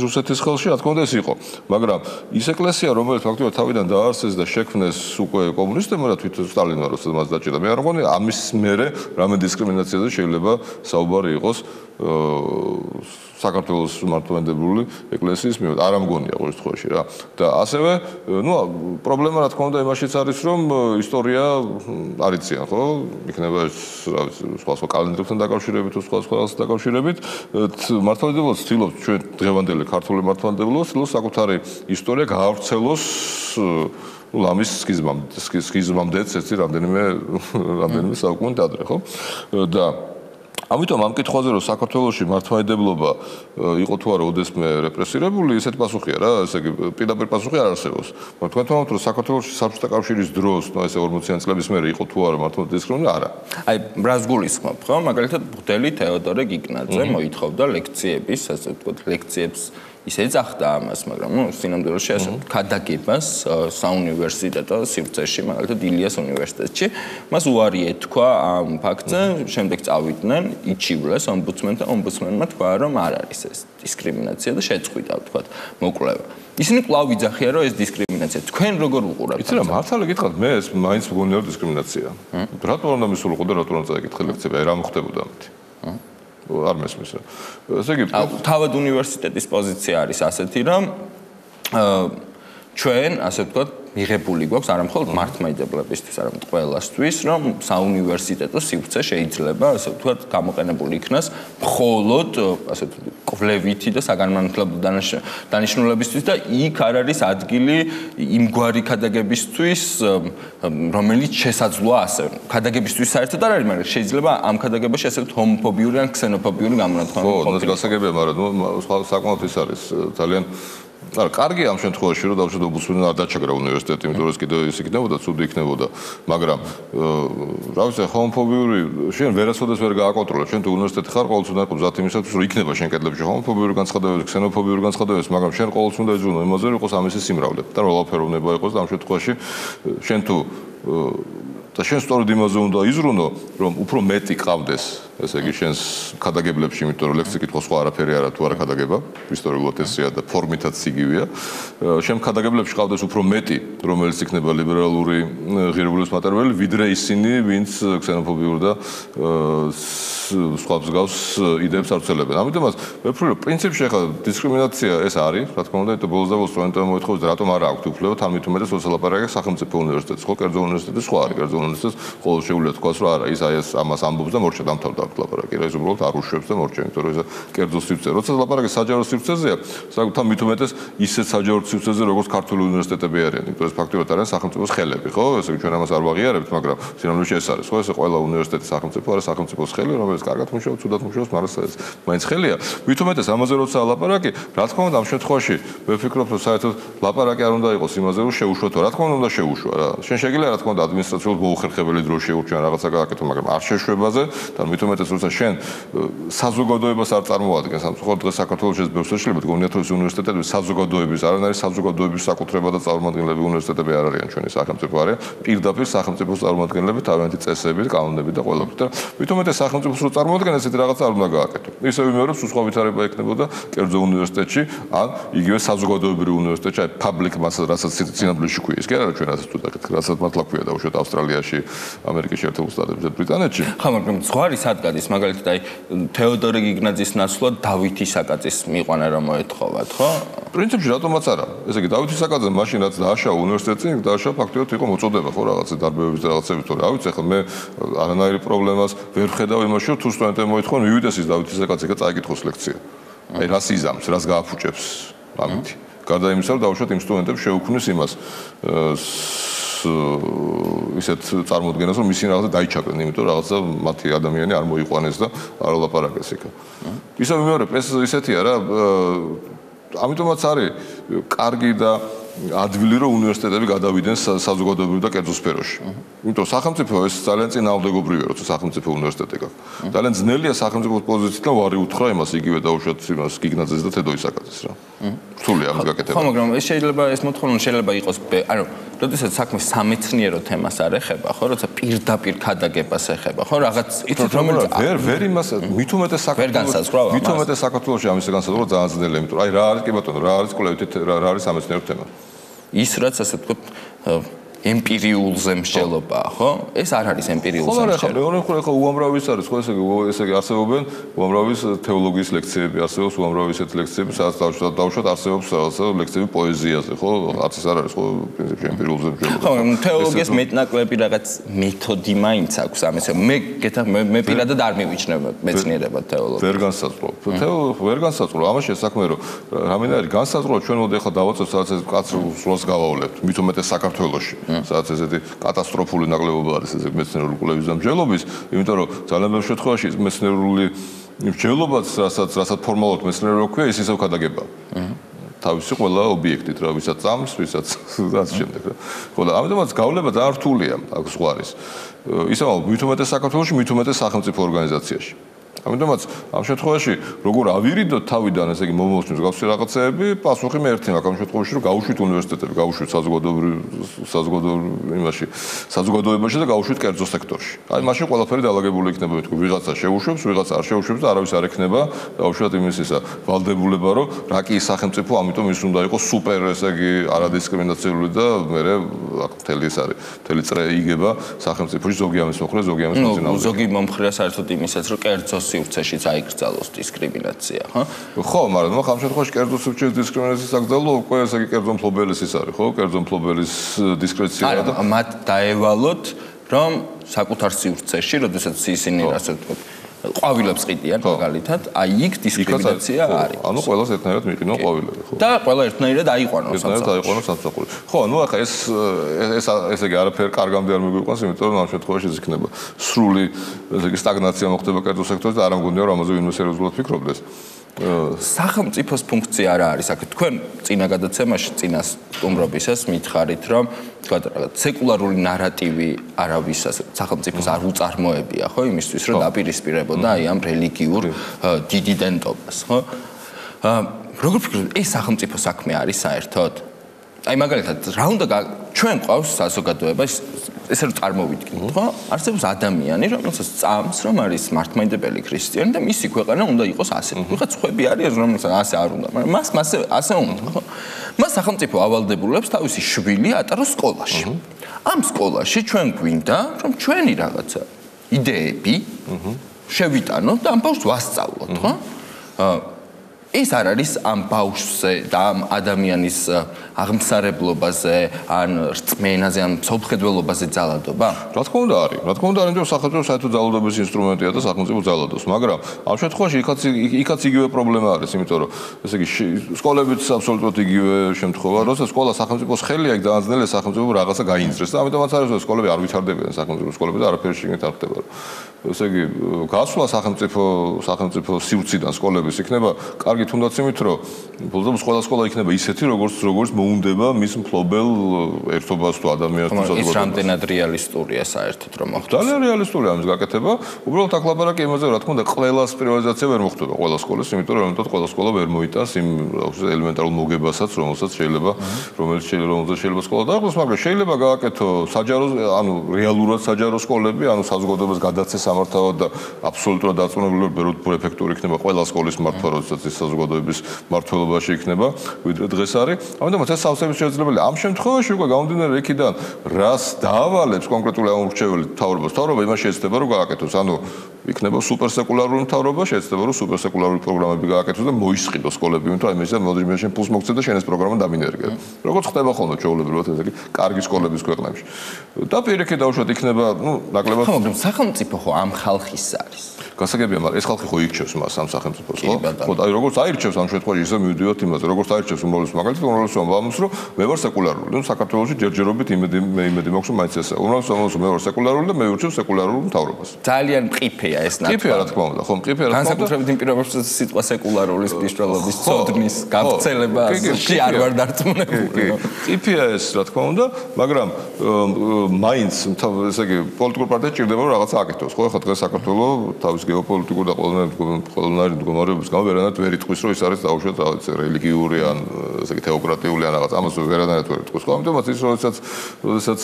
რუსეთის ხელში რა თქმა უნდა ეს იყო მაგრამ ის ეკლესია რომელიც ფაქტობრივად თავიდან დაარსეს და შექმნეს უკვე კომუნისტებმა და თვითონ სტალინმა როცა მას დაჭირდა მე არ მგონია ამის მერე რამე დისკრიმინაციაზე შეიძლება საუბარი იყოს საქართველოს მართლმადიდებლური ეკლესიის მიერ არ ამგონია ყოველ შემთხვევაში რა და ასევე ნუ პრობლემა რა თქმა უნდა იმაშიც არის რომ ისტორია არ იციან ხო იქნება სხვა კალენდრებთან დაკავშირებით თუ სხვა დაკავშირებით მართლმადიდებლობა ცდილობს ჩვენ დღევანდელი ქართული მართლმადიდებლობა ცდილობს საკუთარი ისტორია გაავრცელოს ლამის სქიზმამდეც ერთი რამდენიმე საუკუნით ადრე ხო და ამიტომ ამ კითხვაზე რომ საქართველოში მართლმადიდებლობა იყო თუ არა ოდესმე რეპრესირებული, ესეთ პასუხია რა, ესე იგი პირდაპირ პასუხი არ არსებობს. მაგრამ თქვენ თვითონ რომ საქართველოში საბჭოთა კავშირის დროს, ნუ ესე 40-იან წლების მერე იყო თუ არა მართლმადიდებლობის დისკრიმინაცია, არა. აი, რას გულისხმობ, ხო? მაგალითად, ბრძელი თეოდორე გიგნაძე მოითხოვდა ლექციების, ასე ვთქვათ, ლექციებს ისე ეძახდა ამას, მაგრამ ნუ სინამდვილეში ასე ქადაგებას საუნივერსიტეტო სივრცეში, მაგალითად ილიას უნივერსიტეტში, მას უარი ეთქვა ამ ფაქტზე, შემდეგ წავიდნენ, იჩივლეს ომბუდსმენმა თქვა, რომ არ არის ეს დისკრიმინაცია და შეწყვიტა, ვთქვათ, მოკვლევა. ისინი კვლავ იძახიან, რომ ეს დისკრიმინაცია. თქვენ როგორ უყურებთ? იცი რა, მართალი გითხრათ, მე ეს მაინც მგონია რომ დისკრიმინაცია. რატომ უნდა მისულიყო და რატომ უნდა წაიკითხე ლექციები? აი რა მოხდებოდა ამით? არ მესმის. ესე იგი, თავად უნივერსიტეტის პოზიცია არის ასეთი, რომ ჩვენ, ასე ვთქვათ, მიღებული გვაქვს არა მხოლოდ მართლმადიდებლობისთვის, არამედ ყველასთვის, რომ საუნივერსიტეტო სივრცე შეიძლება, ასე ვთქვათ, გამოყენებული იქნას მხოლოდ, ასე ვთქვათ, კვლევითი და საგანმანათლებლო დანიშნულებისთვის და იქ არ არის ადგილი იმგვარი ქადაგებისთვის, რომელიც შესაძლოა ასე. ქადაგებისთვის საერთოდ არ არის, მაგრამ შეიძლება ამ ქადაგებაში ასე ვთქვათ, ჰომოფობიური ან ქსენოფობიური გამონათქვამი ყოფილიყო. ხო, გასაგებია, მაგრამ საკმაოდ ის არის ძალიან არა, კარგი ამ შემთხვევაში რომ დავუშვათ ომბუდსმენმა არ დაჩაგრა უნივერსიტეტი, იმიტომ რომ ეს კიდევ ის იქნებოდა, ცუდი იქნებოდა, მაგრამ რა ვიცი, ჰომოფობიური შენ ვერასოდეს ვერ გააკონტროლებ, შენ თუ უნივერსიტეტი ხარ, ყოველთვის უნდა იყოს მზად იმისათვის, რომ იქნება შენ კედლებში ჰომოფობიური განცხადებები, ქსენოფობიური განცხადებები, მაგრამ შენ ყოველთვის უნდა იზრუნო იმაზე, რომ იყოს ამისი სიმრავლე და ყველაფერი უნდა იყოს და ამ შემთხვევაში შენ თუ და შენ სწორედ იმაზე უნდა იზრუნო, რომ უფრო მეტი ყავდეს, ესე იგი შენს ქადაგებლებში, იმიტომ რომ ლექსი კითხვა სხვა არაფერი არა თუ არა ქადაგება, ისტორიულად ესეა და ფორმითაც იგივეა. შენ ქადაგებლებში ყავდეს უფრო მეტი, რომელიც იქნება ლიბერალური ღირებულების მატარებელი, ვიდრე ისინი, ვინც ქსენოფობიურ და სხვა მსგავს იდეებს ავრცელებენ. ამიტომაც ვფიქრობ, რომ პრინციპში ახლა დისკრიმინაცია ეს არის, რა თქმა უნდა, ბოლოს და ბოლოს სტუდენტებმა მოითხოვეს, რატომ არ აქვს უფლება, თან მით უმეტეს როცა ლაპარაკია სახელმწიფო უნივერსიტეტის, ხო, კერძო უნივერსიტეტის სხვა არის, კერძო უნივერსიტეტის ყოველ შეუძლია თქვას, რომ არა, ის აი ეს ამას ამბობს და მორჩა დამთავრდა ლაპარაკი, რა ის უბრალოდ არ უშვებს და მორჩა, იმიტომ რომ ეს კერძო სივრცე. როცა ლაპარაკი საჯარო სივრცეზეა, თან მით უმეტეს ისეთ საჯარო სივრცეზე, როგორც ქართული უნივერსიტეტები არიან, იმიტომ ეს ფაქტობრივად არიან სახელმწიფოს ხელები, ხო? ესე იგი ჩვენ ამას არ ვაღიარებთ, მაგრამ სინამდვილეში ეს არის, ხო? ეს ყველა უნივერსიტეტის სახელმწიფო არის სახელმწიფოს ხელი, რომელიც კარგად მუშაობს, ცუდად მუშაობს, მაგრამ ეს მაინც ხელია. მით უმეტეს ამაზე როცა ლაპარაკი, რა თქმა უნდა, ამ შემთხვევაში მე ვფიქრობ, რომ საერთოდ ლაპარაკი არ უნდა იყოს იმაზე, რომ შეუშვათო, რა თქმა უნდა, შეუშვა რა. შენ შეგიძლია რა თქმა უნდა ადმინისტრაციულად მოუხერხებელი დრო შეურჩიან რაღაცა გააკეთო, მაგრამ არ შეშვებაზე და მით უმეტეს როცა შენ საზოგადოებას არ წარმოადგენს, ამ ხო დღეს საქართველოს ეს ბევრს შეიძლება გონიათ რომ უნივერსიტეტები საზოგადოების არანაირი საზოგადოების საკუთრება და წარმომადგენლები უნივერსიტეტები არ არიან ჩვენი სახელმწიფო არიან, პირდაპირ სახელმწიფოს წარმომადგენლები თავიანთი წესებით, კანონებით და ყველაფრით და მით უმეტეს სახელმწიფოს რო წარმოადგენენ ესეთი რაღაც არ უნდა გააკეთო. ისევ იმეორებს სულ სხვა ვითარება ექნებოდა კერძო უნივერსიტეტში ან იგივე საზოგადოებრივ უნივერსიტეტში, აი public მასალ რასაც სინამდვილეში ქვია. ეს კი არა ჩვენ ასე თუ დაგეთ, რასაც მართლა ქვია დაუშვათ ავსტრალიაში, ამერიკის შეერთებულ შტატებში და ბრიტანეთში. ხო, მაგრამ ზღვარი სად გადის? მაგალითად, აი თეოდორე გიგნაძის ნაცვლად დავითი საკაძის მიიყვანა რომ მოეთხოვათ, ხო? პრინციპში რატომაც არა. ესე იგი დავითი საკაძემ მაშინ რაც დააშავა უნივერსიტეტი, დააშავა ფაქტობრივად იყო მოწოდება ხო რაღაცა დარბევების და რაღაცების, თორე ავიც ახლა მე არანაირი პრობლემას ვერ ხედავ იმაში, რომ თუ სტუდენტები მოითხოვენ, მივიდეს ის დავითი საკაძე და წაიკითხოს ლექცია. აი რას იზამს, რას გააფუჭებს ამით. გარდა იმისა, რომ დაუშვათ იმ სტუდენტებს შეუქმნის იმას ისეთ წარმოდგენას, რომ ისინი რაღაცა დაიჩაგრენ, იმიტომ რაღაცა მათი ადამიანი არ მოიყვანეს და არ ელაპარაკეს იქ. ისევ მეორე ეს ისეთია რა, ამიტომაც არის კარგი და ადვილი რომ უნივერსიტეტები გადავიდნენ საზოგადოებრივ და კერძო სფეროში. იმიტომ სახელმწიფო ეს ძალიან წინააღმდეგობრივია, როცა სახელმწიფო უნივერსიტეტი გაქვს. ძალიან ძნელია სახელმწიფოს პოზიციიდან ვარი უთხრა იმას იგივე დაუშვათ იმას გიგნაძეს და თედოის საკაძეს რა. რთულია ამის გაკეთება. ხო, მაგრამ ეს შეიძლება ეს მოთხოვნა შეიძლება იყოს, ანუ როდესაც საქმე სამეცნიერო თემას არ ეხება, ხო, როცა პირდაპირ ქადაგებას ეხება, ხო, რაღაც რომელიც ვერ იმას მით უმეტეს საქართველოში ამის განსაზღვრა ძალიან ძნელია, იმიტომ რომ აი რა არის კი ბატონო, რა არის კვლევით, რა არის სამეცნიერო თემა. ის რაც ასე ვთქვათ ემპირიულზე მსჯელობაა, ხო? ეს არ არის ემპირიულზე მსჯელობა. ხო, მეორე ხო უამრავის არის, ხო, ესე იგი არსებობენ უამრავის თეოლოგიის ლექციები, არსებობს უამრავი ესეთი ლექციები, სადაც დაუშვათ არსებობს რაღაცა ლექციები პოეზიაზე, ხო? არც ეს არ არის, ხო, პრინციპში ემპირიულზე მსჯელობა. ხო, თეოლოგიის მეტნაკლები რაღაც მეთოდი მაინც აქვს ამის. მე პირადად არ მივიჩნევ მეცნიერებად თეოლოგიას. ვერ განსაზღვრო. ამაში საქმე რომ რამენაირი განსაზღვრო ჩვენ მოდი ახლა დავაწევთ სადაც ეს კაცრ სროლს გავავლებთ, მით უმეტეს საქართველოში. სადაც ესეთი კატასტროფული ნაკლებობა არის ეს მეცნიერული კვლევის და მსჯელობის, იმიტომ რომ ძალიან ბევრ შემთხვევაში მეცნიერული მსჯელობაც, რასაც ფორმალურად მეცნიერული ქვია, ის ისევ ქადაგებაა. თავისი ყველა ობიექტით, რა, ვისაც წამს, ვისაც რაც შემდეგ რა. ხო, და ამიტომაც გავლება ძალიან რთულია აქ ზღვარის. ისევ მით უმეტეს საქართველოში, მით უმეტეს სახელმწიფო ორგანიზაციაში. ამიტომაც ამ შემთხვევაში როგორ ავირიდოთ თავიდან ესე იგი მომოსვლის გავსი რაღაცეები, პასუხი მე ერთი მაქვს ამ შემთხვევაში რომ გავუშვით უნივერსიტეტები, გავუშვით საზოგადოებაში და გავუშვით კერძო სექტორში. აი მაშინ ყველაფერი დაალაგებული იქნება, თქო, ვიღაცა შეუშვებს, ვიღაცა არ შეუშვებს და არავის არ ექნება, დავუშვათ იმის ისა ვალდებულება, რომ რა კი სახელმწიფო, ამიტომ ის უნდა იყოს სუპერ ესე იგი არადისკრიმინაციული და მე აქ მთელი ეს არის, მთელი წრე იგება სახელმწიფოში ზოგი ამის მოხრე, ზოგი ამის მოწინააღმდეგე. ზოგი მომხრეა საერთოდ იმისაც, რომ კერძო სივრცეშიც აიკრძალოს დისკრიმინაცია, ხო? ხო, მაგრამ ამ შემთხვევაში კერძო სივრცეში დისკრიმინაციის აკრძალვა უკვე ესე იგი კერძო მფლობელის ის არის, ხო? კერძო მფლობელის დისკრეცია და მათ დაევალოთ, რომ საკუთარ სივრცეში, როდესაც ისინი ასე ვთქვათ, ყვავილებს ყიდიან მაგალითად, აი იქ დისკრიმინაცია არის. ანუ ყველას ერთნაირად მიყინონ ყვავილები, ხო? და ყველა ერთნაირად აიყვანოს სამსახური. ხო, ანუ ახლა ეს ესე იგი არაფერ კარგამდე არ მიგვიყვანს, იმიტომ რომ ამ შემთხვევაში ის იქნება სრული ესე იგი სტაგნაცია მოხდება კერძო სექტორში და არ ამგონია რომ ამაზე ვინმე სერიოზულად ფიქრობდეს. სახელმწიფოს ფუნქცია რა არის? აქ თქვენ წინა გადაცემაში, წინა სტუმრობისას მითხარით, რომ თქვათ რაღაც სეკულარული ნარატივი არავის სახელმწიფოს არ უწარმოებია, ხო, იმისთვის რომ დაპირისპირებოდა აი ამ რელიგიურ დიდიდენტობას, ხო? როგორ ფიქრობთ, ეს სახელმწიფო საქმე არის საერთოდ? აი მაგალითად, რა უნდა ჩვენ ყავს საზოგადოება ესე რომ წარმოვიდგინოთ, ხო? არსებობს ადამიანი, რომელსაც წამს, რომ არის მართლმადიდებელი ქრისტიანი და მისი ქვეყანა უნდა იყოს ასე. ვიღაც ხვები არის, რომელსაც ასე არ უნდა, მაგრამ მას ასე უნდა, ხო? მას სახელმწიფო ავალდებულებს თავისი შვილი ატაროს სკოლაში. ამ სკოლაში ჩვენ გვინდა, რომ ჩვენი რაღაცა იდეები შევიტანოთ და ამ ბავშვს ვასწავლოთ, ხო? ეს არ არის ამ ბავშვზე და ამ ადამიანის აღმსარებლობაზე, ან რწმენაზე, ან სოფხედველობაზე ძალადობა? რა თქმა უნდა არის. რა თქმა უნდა არის, რომ სახელმწიფო საერთო ძალადობის ინსტრუმენტია და სახელმწიფო ძალადობს, მაგრამ ამ შემთხვევაში იქაც იგივე პრობლემა არის, იმიტომ რომ ესე იგი სკოლებიც აბსოლუტურად იგივე შემთხვევა, როცა სკოლა სახელმწიფოს ხელია, იქ ძალიან ძნელია სახელმწიფო რაღაცა გაინწრეს და ამიტომაც არის, რომ სკოლები არ ვითარდებიან, სახელმწიფო სკოლები და არაფერი შეგნით არ ხდება. ესე იგი, გასვლა სახელმწიფო სივრციდან სკოლების იქნება კარგი თუნდაც იმით, რომ ბოლოს ყველა სკოლა იქნება ისეთი, როგორც მოუნდება მის მფლობელ ერთობას თუ ადამიანს თუ საზოგადოებას. ის რამდენად რეალისტურია საერთოდ რომ მოხდეს? ძალიან რეალისტურია ამის გაკეთება. უბრალოდ აქ ლაპარაკი იმაზე, რა თქმა უნდა, ყველას პრივატიზაცია ვერ მოხდება ყველა სკოლის, იმიტომ რომ ყველა სკოლა ვერ მოიტანს იმ ელემენტარულ მოგებასაც, რომელსაც შეიძლება სკოლა დააყოს, მაგრამ შეიძლება გააკეთო საჯარო, ანუ რეალურად საჯარო სკოლები, ანუ საზოგადოებას გადაცეს სამართავად და აბსოლუტურად დაწუნებული ეფექტური იქნება ყველა სკოლის მართვა, როდესაც ის საზოგადოების მართლობაში იქნება, ვიდრე დღეს არის. ამიტომ ეს სავსებით შესაძლებელია. ამ შემთხვევაში უკვე გამომდინარე იქიდან, რას დაავალებს კონკრეტული ამორჩეველი მთავრობა იმას შეეცდება, რომ გააკეთოს. ანუ იქნება სუპერსეკულარული მთავრობა, შეეცდება, რომ სუპერსეკულარული პროგრამები გააკეთოს და მოისყიდოს სკოლები, იმიტომ რომ ამისა მოდი შენ პულს მოგცე და შენ ეს პროგრამა დამინერგე. როგორც ხდება ხოლმე ჩვეულებრივად ესე იგი კარგი სკოლების ქვეყნებში. და პირიქით დაუშვათ იქნება, ნაკლებად მაგრამ სახელმწიფო ხო ამ ხალხის არის. გასაგებია, მაგრამ ეს ხალხი ხო ირჩევს მას ამ სახელმწიფოს, ხო? ხო, აი როგორც აირჩევს ამ შემთხვევაში ისე მივიდივართ იმაზე, როგორც აირჩევს უმრავლესობა, მაგალითად უმრავლესობა ამბობს, რომ მე ვარ სეკულარული. ნუ საქართველოში ჯერჯერობით იმედი მაქვს, რომ მაინც ესა. უმრავლესობა მე ვარ სეკულარული და მე ვირჩევ სეკულარულ მთავრობას. ძალიან მყიფეა ეს ნაცვლად. მყიფეა რა თქმა უნდა, ხო, მყიფეა რა თქმა უნდა. განსაკუთრებით იმ პირობებში სიტყვა სეკულარულის მნიშვნელობის წოდნის გავრცელება კი არ ვარ დარწმუნებული. მყიფეა ეს რა თქმა უნდა, მაგრამ მაინც ესე იგი პოლიტიკურ პარტიას ჭირდება რომ რაღაცა აკეთოს, ხო? ეხლა დღეს საქართველოს თავის გეოპოლიტიკურ და ყველანაირი მდგომარეობის გამო ვერანაირად ვერ იტყვის, რომ ის არის დაუშვათ რაღაც რელიგიური ან ესე იგი თეოკრატიული ან რაღაც ამას ვერანაირად ვერ იტყვის. ხო, ამიტომაც ის როდესაც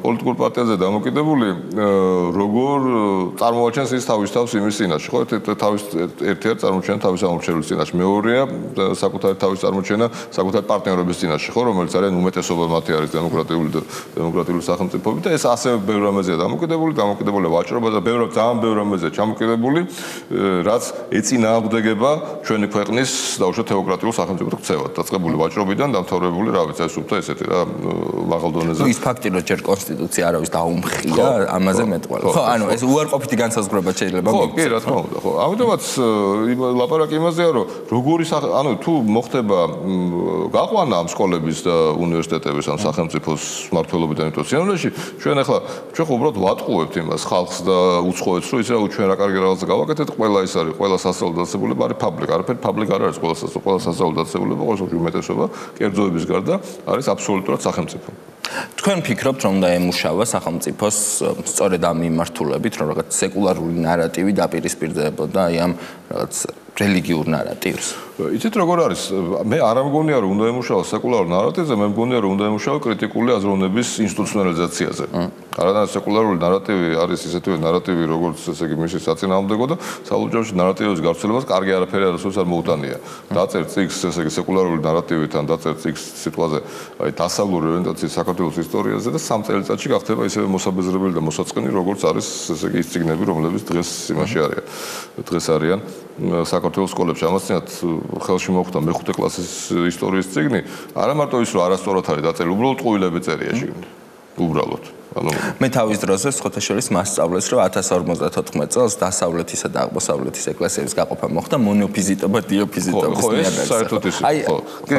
პოლიტიკურ პარტიაზე დამოკიდებული როგორ წარმოაჩენს ის თავის თავს იმის წინაშე, ხო? ერთი არის წარმოჩენა თავის ამორჩეულის წინაშე, მეორეა საკუთარი თავის წარმოჩენა საკუთარი პარტნიორების წინაშე, ხო, რომელიც არის უმეტესობა მათი არის დემოკრატიული სახელმწიფოები და ეს ასევე ბევრ რამეზეა დამოკიდებული ვაჭრობა და ძალიან ბევრ რამეზეა ჩამოკიდებული, რაც ეწინააღმდეგება ჩვენი ქვეყნის დაუშვათ თეოკრატიულ სახელმწიფოდ ქცევად, დაწყებული ვაჭრობიდან დამთავრებული რა ვიცი, სუფთა ესეთი რა მაღალ დონეზე. ის ფაქტი რომ ჯერ კონსტიტუცია არავის დაუმხია, ამაზე მეტყველა. ხო, ანუ ეს უარყოფითი განსაზღვრება შეიძლება მოგწეს. ხო, კი, რა თქმა უნდა, ხო. ამიტომაც ლაპარაკი იმაზეა, რომ როგორი ანუ თუ მოხდება გაყვანა ამ სკოლების და უნივერსიტეტების ან სახელმწიფოს მმართველობიდან ინსტიტუციონალში, ჩვენ ხო უბრალოდ ვატყუებთ იმას ხალხს და უცხოეთს, რომ ისე ჩვენ რა კარგი რაღაცა გავაკეთეთ, ყველა ის არის, ყველა სასწავლო დაწესებულება არის public, არაფერი public არ არის, ყველა სასწავლო დაწესებულება, ყველა უმეტესობა კერძოების გარდა არის აბსოლუტურად სახელმწიფო. თქვენ ფიქრობთ, რომ უნდა ემუშავა სახელმწიფოს სწორედ ამ მიმართულებით, რომ რაღაც სეკულარული ნარატივი დაპირისპირდებოდა აი ამ რაღაც რელიგიურ ნარატივს? იცით როგორ არის? მე არ მგონია რომ უნდა ემუშავა სეკულარულ ნარატივზე, მე მგონია რომ უნდა ემუშავა კრიტიკული აზროვნების ინსტიტუციონალიზაციაზე. არანაირ სეკულარული ნარატივი არის ისეთივე ნარატივი, როგორც ესე იგი მისი საწინააღმდეგო და საბჭოებში ნარატივის გავრცელებას კარგი არაფერი არასოდეს არ მოუტანია. დაწერ წიგს ესე იგი სეკულარული ნარატივითან დაწერ წიგს სიტყვაზე აი დასავლური ორიენტაციის საქართველოს ისტორიაზე და 3 წელიწადში გახდება ისევე მოსაბეზრებელი და მოსაწყენი, როგორც არის ესე იგი ის წიგნები, რომლებიც დღეს იმაში არიან. დღეს არიან საქართველოს სკოლებში. ამასთანავ ხელში მოხვდა მე-5 კლასის ისტორიის წიგნი, არა მარტო ის რომ არასწორად არის დაწერილი, უბრალოდ ყუილები წერია შიგნით. უბრალოდ. მე თავის დროზე სხოთაშორის მასწავლეს, რომ 1054 წელს დასავლეთისა და აღმოსავლეთის ეკლესიების გაყოფა მოხდა მონოფიზიტობა დიოფიზიტობის მიერ. საერთოდ ის ხო.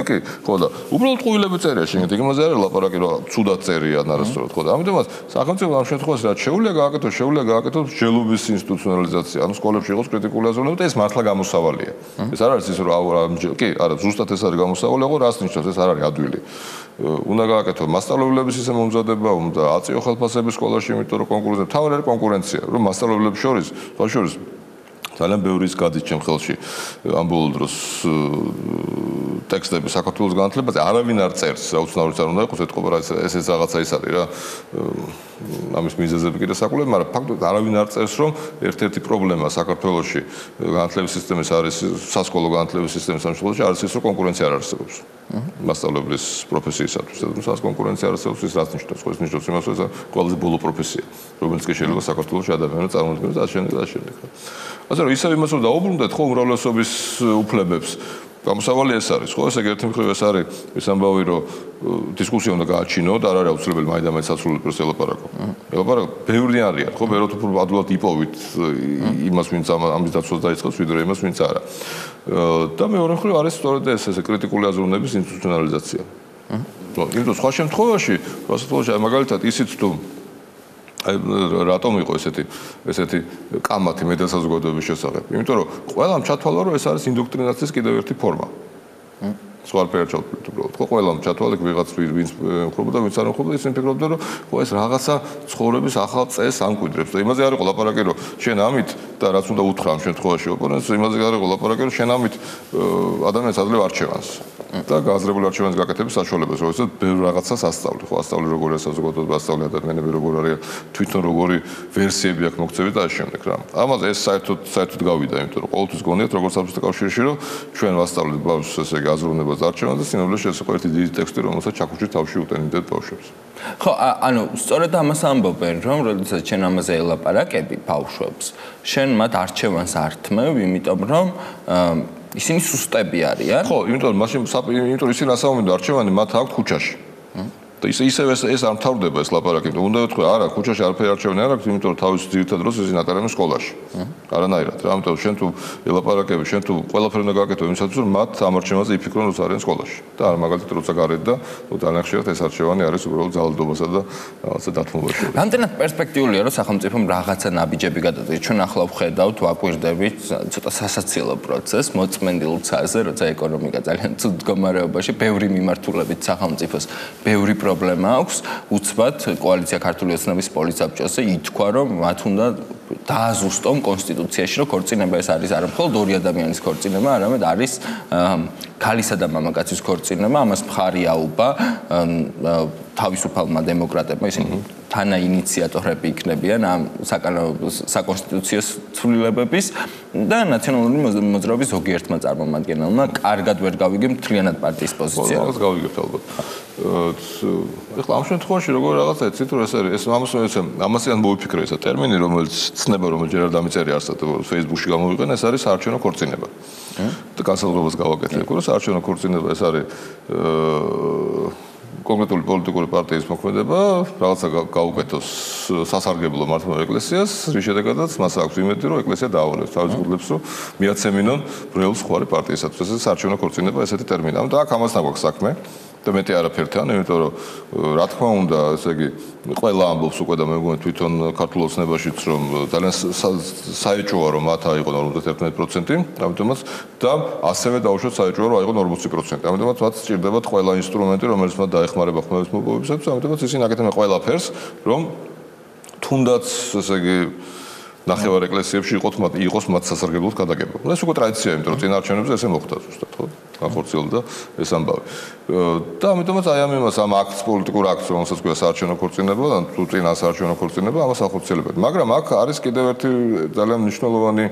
კი, ხო და უბრალოდ ყუილები წერია შეგეთ, იმაზე არის ლაპარაკი, რომ ცუდად წერია არასწორად, ხო და ამიტომაც სახელმწიფო ამ შემთხვევაში რაც შეუძლია გააკეთოს მსჯელობის ინსტიტუციონალიზაცია, ანუ სკოლებში იყოს კრიტიკული აზროვნება და ეს მართლა გამოსავალია. ეს არ არის ის რომ კი, არა, ზუსტად ეს არის გამოსავალი, ხო, რას ნიშნავს, ეს არ არის ადვილი. უნდა გააკეთო მასწავლებლების ისე მომზადება, უნდა აწიო ხელფასების სკოლაში, იმიტომ რომ კონკურენცია, თავი არის კონკურენცია, რომ მასწავლებლებს შორის ძალიან ბევრი ის გადის ჩემ ხელში ამ ბოლო დროს ტექსტები საქართველოს განათლებაზე არავინ არ წერს, რა უცნაურიც არ უნდა იყოს, ეთქობა რა ეს რაღაცა ის არის რა ამის მიზეზები კიდე საკულები, მაგრამ ფაქტობრივად არავინ არ წერს, რომ ერთ-ერთი პრობლემა საქართველოში განათლების სისტემის არის სასკოლო განათლების სისტემის სამშობლოში არის ის, რომ კონკურენცია არ არსებობს. მასწავლებლის პროფესიისათვის, სადაც კონკურენცია არ არსებობს, ის რაც ნიშნავს, ხო, ეს ნიშნავს იმას, რომ ეს ყველაზე ბოლო პროფესია, რომელიც კი შეიძლება საქართველოში ადამიანებს წარმოადგენს და ამავდროულად. ასე რომ ისევ იმას რომ დაუბრუნდეთ ხო უმრავლესობის უფლებებს. გამოსავალი ეს არის, ხო, ესე იგი ერთი მხრივ ეს არის ის ამბავი, რომ დისკუსია უნდა გააჩინო და არ არის აუცილებელი მაინდა-მაინც საცურველი პრესა ელაპარაკო. ელაპარაკო ბევრი არიან, ხო, ბევრად უფრო ადვილად იპოვით იმას, ვინც ამის დაცვას დაიწყებს, ვიდრე იმას, ვინც არა. და მეორე მხრივ არის სწორედ ეს კრიტიკული აზროვნების ინსტიტუციონალიზაცია. იმიტომ სხვა შემთხვევაში, მაგალითად ისიც თუ აი რატომ იყო ესეთი კამათი მედასაზოგადოების შესახებ? იმიტომ რომ ყველამ ჩათვალა რომ ეს არის ინდოქტრინაციის კიდევ ერთი ფორმა. სხვა არ ჩავთვლით უბრალოდ. ხო ყველამ ჩათვალა ვიღაც ვინც ხробოდა, ვინც არ ხробოდა, ისინი ფიქრობდნენ რომ ხო ეს რაღაცა ცხოვრების ახალ წესს ამკვიდრებს და იმაზე არ იყო ლაპარაკი რომ შენ ამით და რაც უნდა უთხრა ამ შემთხვევაში ოპონენტს, იმაზე არ იყო ლაპარაკი რომ შენ ამით ადამიანს აძლევ არჩევანს. და გააზრებული არჩევანის გაკეთების საშუალებას, როდესაც ბევრ რაღაცას ასწავლი, ხო ასწავლი როგორ არის საზოგადოება, ასწავლი ადამიანები როგორ არიან, თვითონ როგორი ვერსიები აქვს მოქცევი და ამ შემდეგ რა. ამაზე ეს საერთოდ გავიდა, იმიტომ რომ ყოველთვის გონიათ როგორც საბჭოთა კავშირში რომ ჩვენ ვასწავლეთ ბავშვს ესე იგი აზროვნებას არჩევანს და სინამდვილეში ეს იყო ერთი დიდი ტექსტი, რომელსაც ჩაქუჩით თავში უტენდით ბავშვებს. ხო, ანუ სწორედ ამას ამბობენ, რომ როდესაც შენ ამაზე ელაპარაკები ბავშვებს, შენ მათ არჩევანს არ თმევ, იმიტომ რომ ისინი სუსტები არიან. ხო, იმიტომ რომ ისინი ასაუბრებენ არჩევანი მათ აქვს ქუჩაში. და ისევ ეს არ მთავრდება ეს ლაპარაკი, რომ უნდა ვთქვა, არა, ქუჩაში არაფერი არჩევანი არ აქვს, იმიტომ რომ თავის ძირითად დროს ისინი ატარებენ სკოლაში. არანაირად. რა, ამიტომ შენ თუ ელაპარაკები, შენ თუ ყველაფერი უნდა გაკეთო იმისათვის, რომ მათ ამ არჩევანზე იფიქრონ, რომ არიან სკოლაში. და არ მაგალითად როცა გარეთ და ძალიან ხშირად ეს არჩევანი არის უბრალოდ ძალადობასა და რაღაცა დათმობაში. რამდენად პერსპექტიულია, რომ სახელმწიფომ რაღაცა ნაბიჯები გადადგეს. ჩვენ ახლა ვხედავთ, ვაკვირდებით ცოტა სასაცილო პროცესს მოწმენდილ ცაზე, როცა ეკონომიკა ძალიან ცუდ მდგომარეობაში, ბევრი მიმართულებით სახელმწიფოს, ბევრი პრობლემა აქვს, უცბად კოალიცია ქართული ოცნების პოლიცაბჭოზე ითქვა, რომ მათ უნდა დააზუსტონ კონსტიტუციაში, რომ ქორწინება ეს არის არა მხოლოდ ორი ადამიანის ქორწინება, არამედ არის ქალისა და მამაკაცის ქორწინება, ამას მხარი აუპა თავისუფალმა დემოკრატებმა, ისინი თანაინიციატორები იქნებიან ამ საკონსტიტუციო ცვლილებების და ნაციონალური მოძრაობის ზოგიერთმა წარმომადგენელმა კარგად ვერ გავიგე მთლიანად პარტიის პოზიცია. რაღაც გავიგებთ ალბათ. ეხლა ამ შემთხვევაში როგორ რაღაცა იცით რომ ეს ამასიან მოიფიქრე ესა ტერმინი რომელიც ცნება რომელიც ჯერ არ დამიწერია არსად Facebook-ში გამოვიყენა ეს არის საარჩევნო ქორწინება. და განსაზღვრებას გავაკეთე, რომ საარჩევნო ქორწინება ეს არის კონკრეტული პოლიტიკური პარტიის მოქმედება, რაღაცა გაუკეთოს სასარგებლო მართლმა ეკლესიას, რის შედეგადაც მას აქვს იმედი, რომ ეკლესია დაავალებს თავის გულებს, რომ მიაცემინონ ბრელს ხوارი პარტიისათვის. ეს საარჩევნო ქორწინება ესეთი ტერმინია. და აქ ამასთან გვაქვს საქმე. და მეტი არაფერთან, იმიტომ რომ რა თქმა უნდა, ესე იგი, ყველა ამბობს უკვე და მე მგონი თვითონ ქართულ ოცნებაშიც რომ ძალიან საეჭვოა რომ მათ აიღონ 51%, ამიტომაც და ასევე დაუშვათ საეჭვოა რომ აიღონ 40%. ამიტომაც მათ სჭირდებათ ყველა ინსტრუმენტი, რომელიც მათ დაეხმარება ხმების მოპოვებისათვის, ამიტომაც ისინი აკეთებენ ყველაფერს, რომ თუნდაც ესე იგი ნახევარ ეკლესიებში იყოს მათ სასარგებლოდ გადაგება. ეს უკვე ტრადიციაა, იმიტომ რომ წინა არჩევნებზე ესე მოხდა ზუსტად, ხო? განხორციელდა ეს ამბავი. და ამიტომაც აი ამ აქტს პოლიტიკურ აქტს, რომელსაც ქვია საარჩევნო ქორწინება, ან თუ წინა საარჩევნო ქორწინება, ამას ახორციელებენ. მაგრამ აქ არის კიდევ ერთი ძალიან მნიშვნელოვანი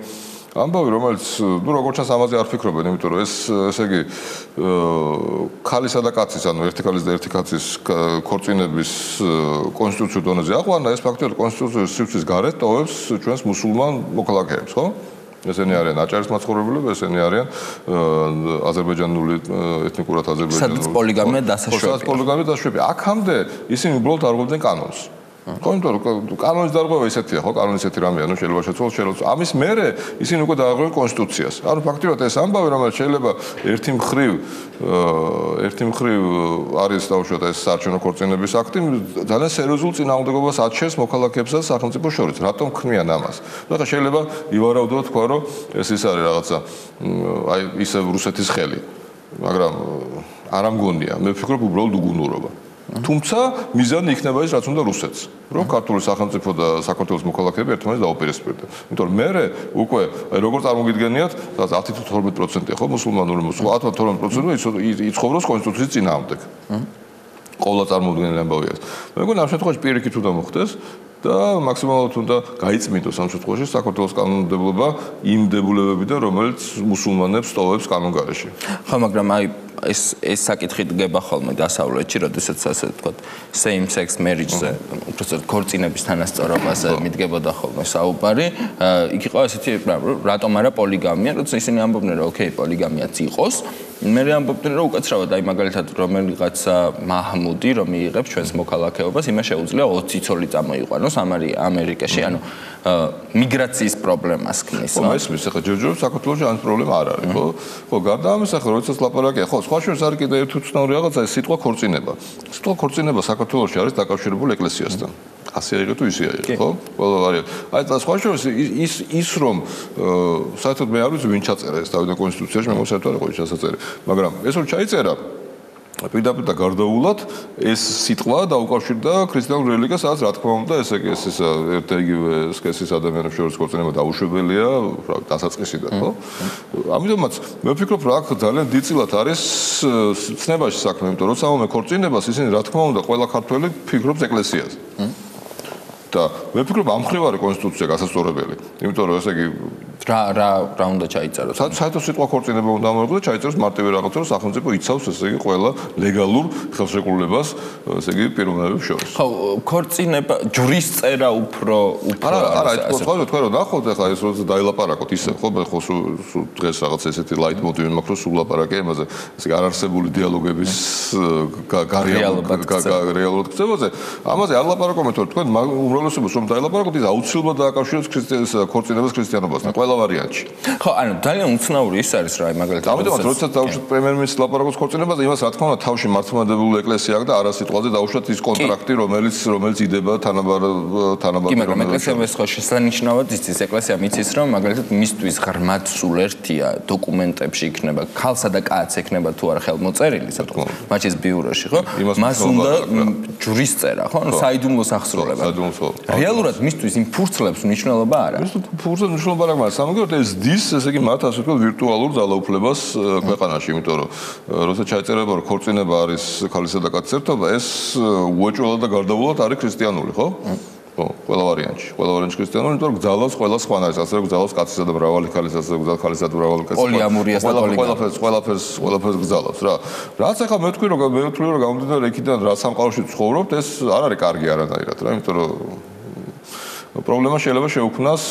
ამბავი, რომელიც ნუ როგორც ჩანს ამაზე არ ფიქრობენ, იმიტომ რომ ესე იგი ქალისა და კაცის, ანუ ერთი ქალის და ერთი კაცის ქორწინების კონსტიტუციურ დონეზე აყვანა, ეს ფაქტობრივად კონსტიტუციის სივრცის გარეთ ტოვებს ჩვენს მუსულმან მოქალაქეებს, ხო? ესენი არიან აჭარის მაცხოვრებლები, ესენი არიან აზერბაიჯანული ეთნიკურად აზერბაიჯანული. სადაც პოლიგამია დასაშვებია. სადაც პოლიგამია დასაშვებია. აქამდე ისინი უბრალოდ არღვევდნენ კანონს. ხო, იმიტომ რომ კანონის დარღვევა ისეთია, ხო, კანონის ესეთი რამეა, ნუ შეიძლება შეცვალოს. ამის მერე ისინი უკვე დაარღვევენ კონსტიტუციას. ანუ ფაქტობრივად ეს ამბავი, რომელიც შეიძლება ერთი მხრივ არის დაუშვათ ეს საარჩევნო ქორწინების აქტი, ძალიან სერიოზულ წინააღმდეგობას აჩენს მოქალაქეებსა და სახელმწიფოს შორის. რატომ ქმნიან ამას? ნუ ახლა შეიძლება ივარაუდოთ თქვა, რომ ეს ის არის რაღაცა აი ისე რუსეთის ხელი. მაგრამ არ ამგონია. მე ვფიქრობ უბრალოდ უგუნურობა. თუმცა მიზანი იქნება ის, რაც უნდა რუსეთს, რომ ქართული სახელმწიფო და საქართველოს მოქალაქეები ერთმანეთს დაუპირისპირდნენ. იმიტომ რომ მე უკვე როგორც წარმოგიდგენიათ, 10 თუ 12% ხო მუსულმანური მუსულმანები, 12% იცხოვროს კონსტიტუციის წინააღმდეგ. ყოველ წარმოუდგენელი ამბავია. მე მგონი ამ შემთხვევაში პირიქით უნდა მოხდეს და მაქსიმალურად უნდა გაიწმინდოს ამ შემთხვევაში საქართველოს კანონმდებლობა იმ დებულებებიდან, რომელიც მუსულმანებს ტოვებს კანონგარეში. ხო, მაგრამ აი ეს საკითხი დგება ხოლმე დასავლეთში, როდესაც ასე ვთქვათ, same sex marriage-ზე, უბრალოდ ქორწინების თანასწორობაზე მიდგებოდა ხოლმე საუბარი. იქ იყო ესეთი, რატომ არა პოლიგამია, როცა ისინი ამბობდნენ, რომ ოკეი, პოლიგამიაც იყოს. მე ამბობდნენ, რომ უკაცრავად აი მაგალითად რომელიღაცა მაჰმუდი, რომ მიიღებს ჩვენს მოქალაქეობას, იმას შეუძლია 20 ცოლი წამოიყვანოს ამერიკაში, ანუ მიგრაციის პრობლემას ქმნის. ხო, ესმის, ახლა ჯერჯერობით საქართველოში ამ პრობლემა არ არის, ხო? ხო, გარდა ამისა, ხო, როდესაც ლაპარაკია, ხო, სხვა შორის არის კიდევ ერთი უცნაური რაღაცა, ეს სიტყვა ქორწინება. სიტყვა ქორწინება საქართველოში არის დაკავშირებული ეკლესიასთან. ასე აიღე თუ ისე აიღე, ხო? ყველა ვარიანტი. აი და სხვა შორის ის რომ საერთოდ მე არ ვიცი ვინ ჩაწერა ეს თავიდან კონსტიტუციაში, მე საერთოდ არ იყო ის ჩასაწერი, მაგრამ ეს რომ ჩაიწერა პირდაპირ და გარდაულად ეს სიტყვა დაუკავშირდა ქრისტიანულ რელიგიას, სადაც რა თქმა უნდა ესე იგი ეს ერთიგივე სქესის ადამიანებს შორის ქორწინება დაუშვებელია, დასაწყისიდან, ხო? ამიტომაც მე ვფიქრობ, რომ აქ ძალიან დიდწილად არის ცნებაში საქმე, იმიტომ რომ როცა მომე ქორწინებას ისინი რა თქმა უნდა ყველა ქართველი ფიქრობს ეკლესიაზე. და მე ვფიქრობ ამ მხრივ არის კონსტიტუცია გასასწორებელი, იმიტომ რომ ესე იგი რა უნდა ჩაიწეროს? საერთოდ სიტყვა ქორწინება უნდა ამოიღოს და ჩაიწეროს მარტივი რაღაცა, რომ სახელმწიფო იცავს ესე იგი ყველა ლეგალურ ხელშეკრულებას, ესე იგი პიროვნებებს შორის. ხო, ქორწინება ჯვრის წერა უფრო არა, თქვენ რომ ნახოთ ახლა ეს როცა დაილაპარაკოთ ისე ხო მე ხო დღეს რაღაც ესეთი ლაით მოტივი მაქვს, რომ სულ ლაპარაკე ამაზე, ესე იგი არარსებული დიალოგების რეალურად ხდებაზე. ამაზე არ ლაპარაკობთ, რომ თქვენ უმრავლესობას რომ დაილაპარაკოთ, ის აუცილებლად დააკავშირებს ქრისტიანს ქორწინებას ქრისტიანობასთან. ყველა ვარიანტში. ხო, ანუ ძალიან უცნაური ის არის რა, მაგალითად. ამიტომაც როდესაც დავუშვათ პრემიერ-მინისტრის ლაპარაკობს ქორწინებაზე, იმას რა თქმა უნდა თავში მართლმადიდებლური ეკლესია აქვს და არა სიტყვაზე დავუშვათ ის კონტრაქტი, რომელიც იდება თანაბარ კი, მაგრამ ეკლესიამ ეს ხო შესანიშნავად იცის, ეკლესიამ იცის, რომ მაგალითად მისთვის ღრმად სულ ერთია დოკუმენტებში იქნება ქალსა და კაცს ექნება თუ არა ხელმოწერილი, მათთვის ბიუროში, ხო? მას უნდა ჯვრის წერა, ხო? ანუ საიდუმლოს აღსრულება. რეალურად მისთვის იმ ფურცლებს მნიშვნელობა არ აქვს. ფურცლებს მნიშვნელობა არ აქვს. სამაგერად ეს დის, ესე იგი მათ ასე ვთქვათ, ვირტუალურ ძალაუფლებას ქვეყანაში, იმიტომ რომ როცა ჩაიწერება რომ ქორწინება არის ქალისა და კაცის ერთობა, ეს უეჭველად და გარდაუვალად არის ქრისტიანული, ხო? ხო, ყველა ვარიანტში ქრისტიანული, იმიტომ რომ გძალავს ყველა სხვანაირს, ასე გძალავს კაცისა და მრავალი ქალის, ასე გძალავს ქალისა და მრავალი კაცის. პოლიამორიას და ყველაფერს გძალავს რა. რაც ახლა მე ვთქვი რომ გამომდინარე იქიდან რა სამყაროში ცხოვრობთ, ეს არ არის კარგი არანაირად რა, იმიტომ რომ პრობლემა შეიძლება შეუქმნას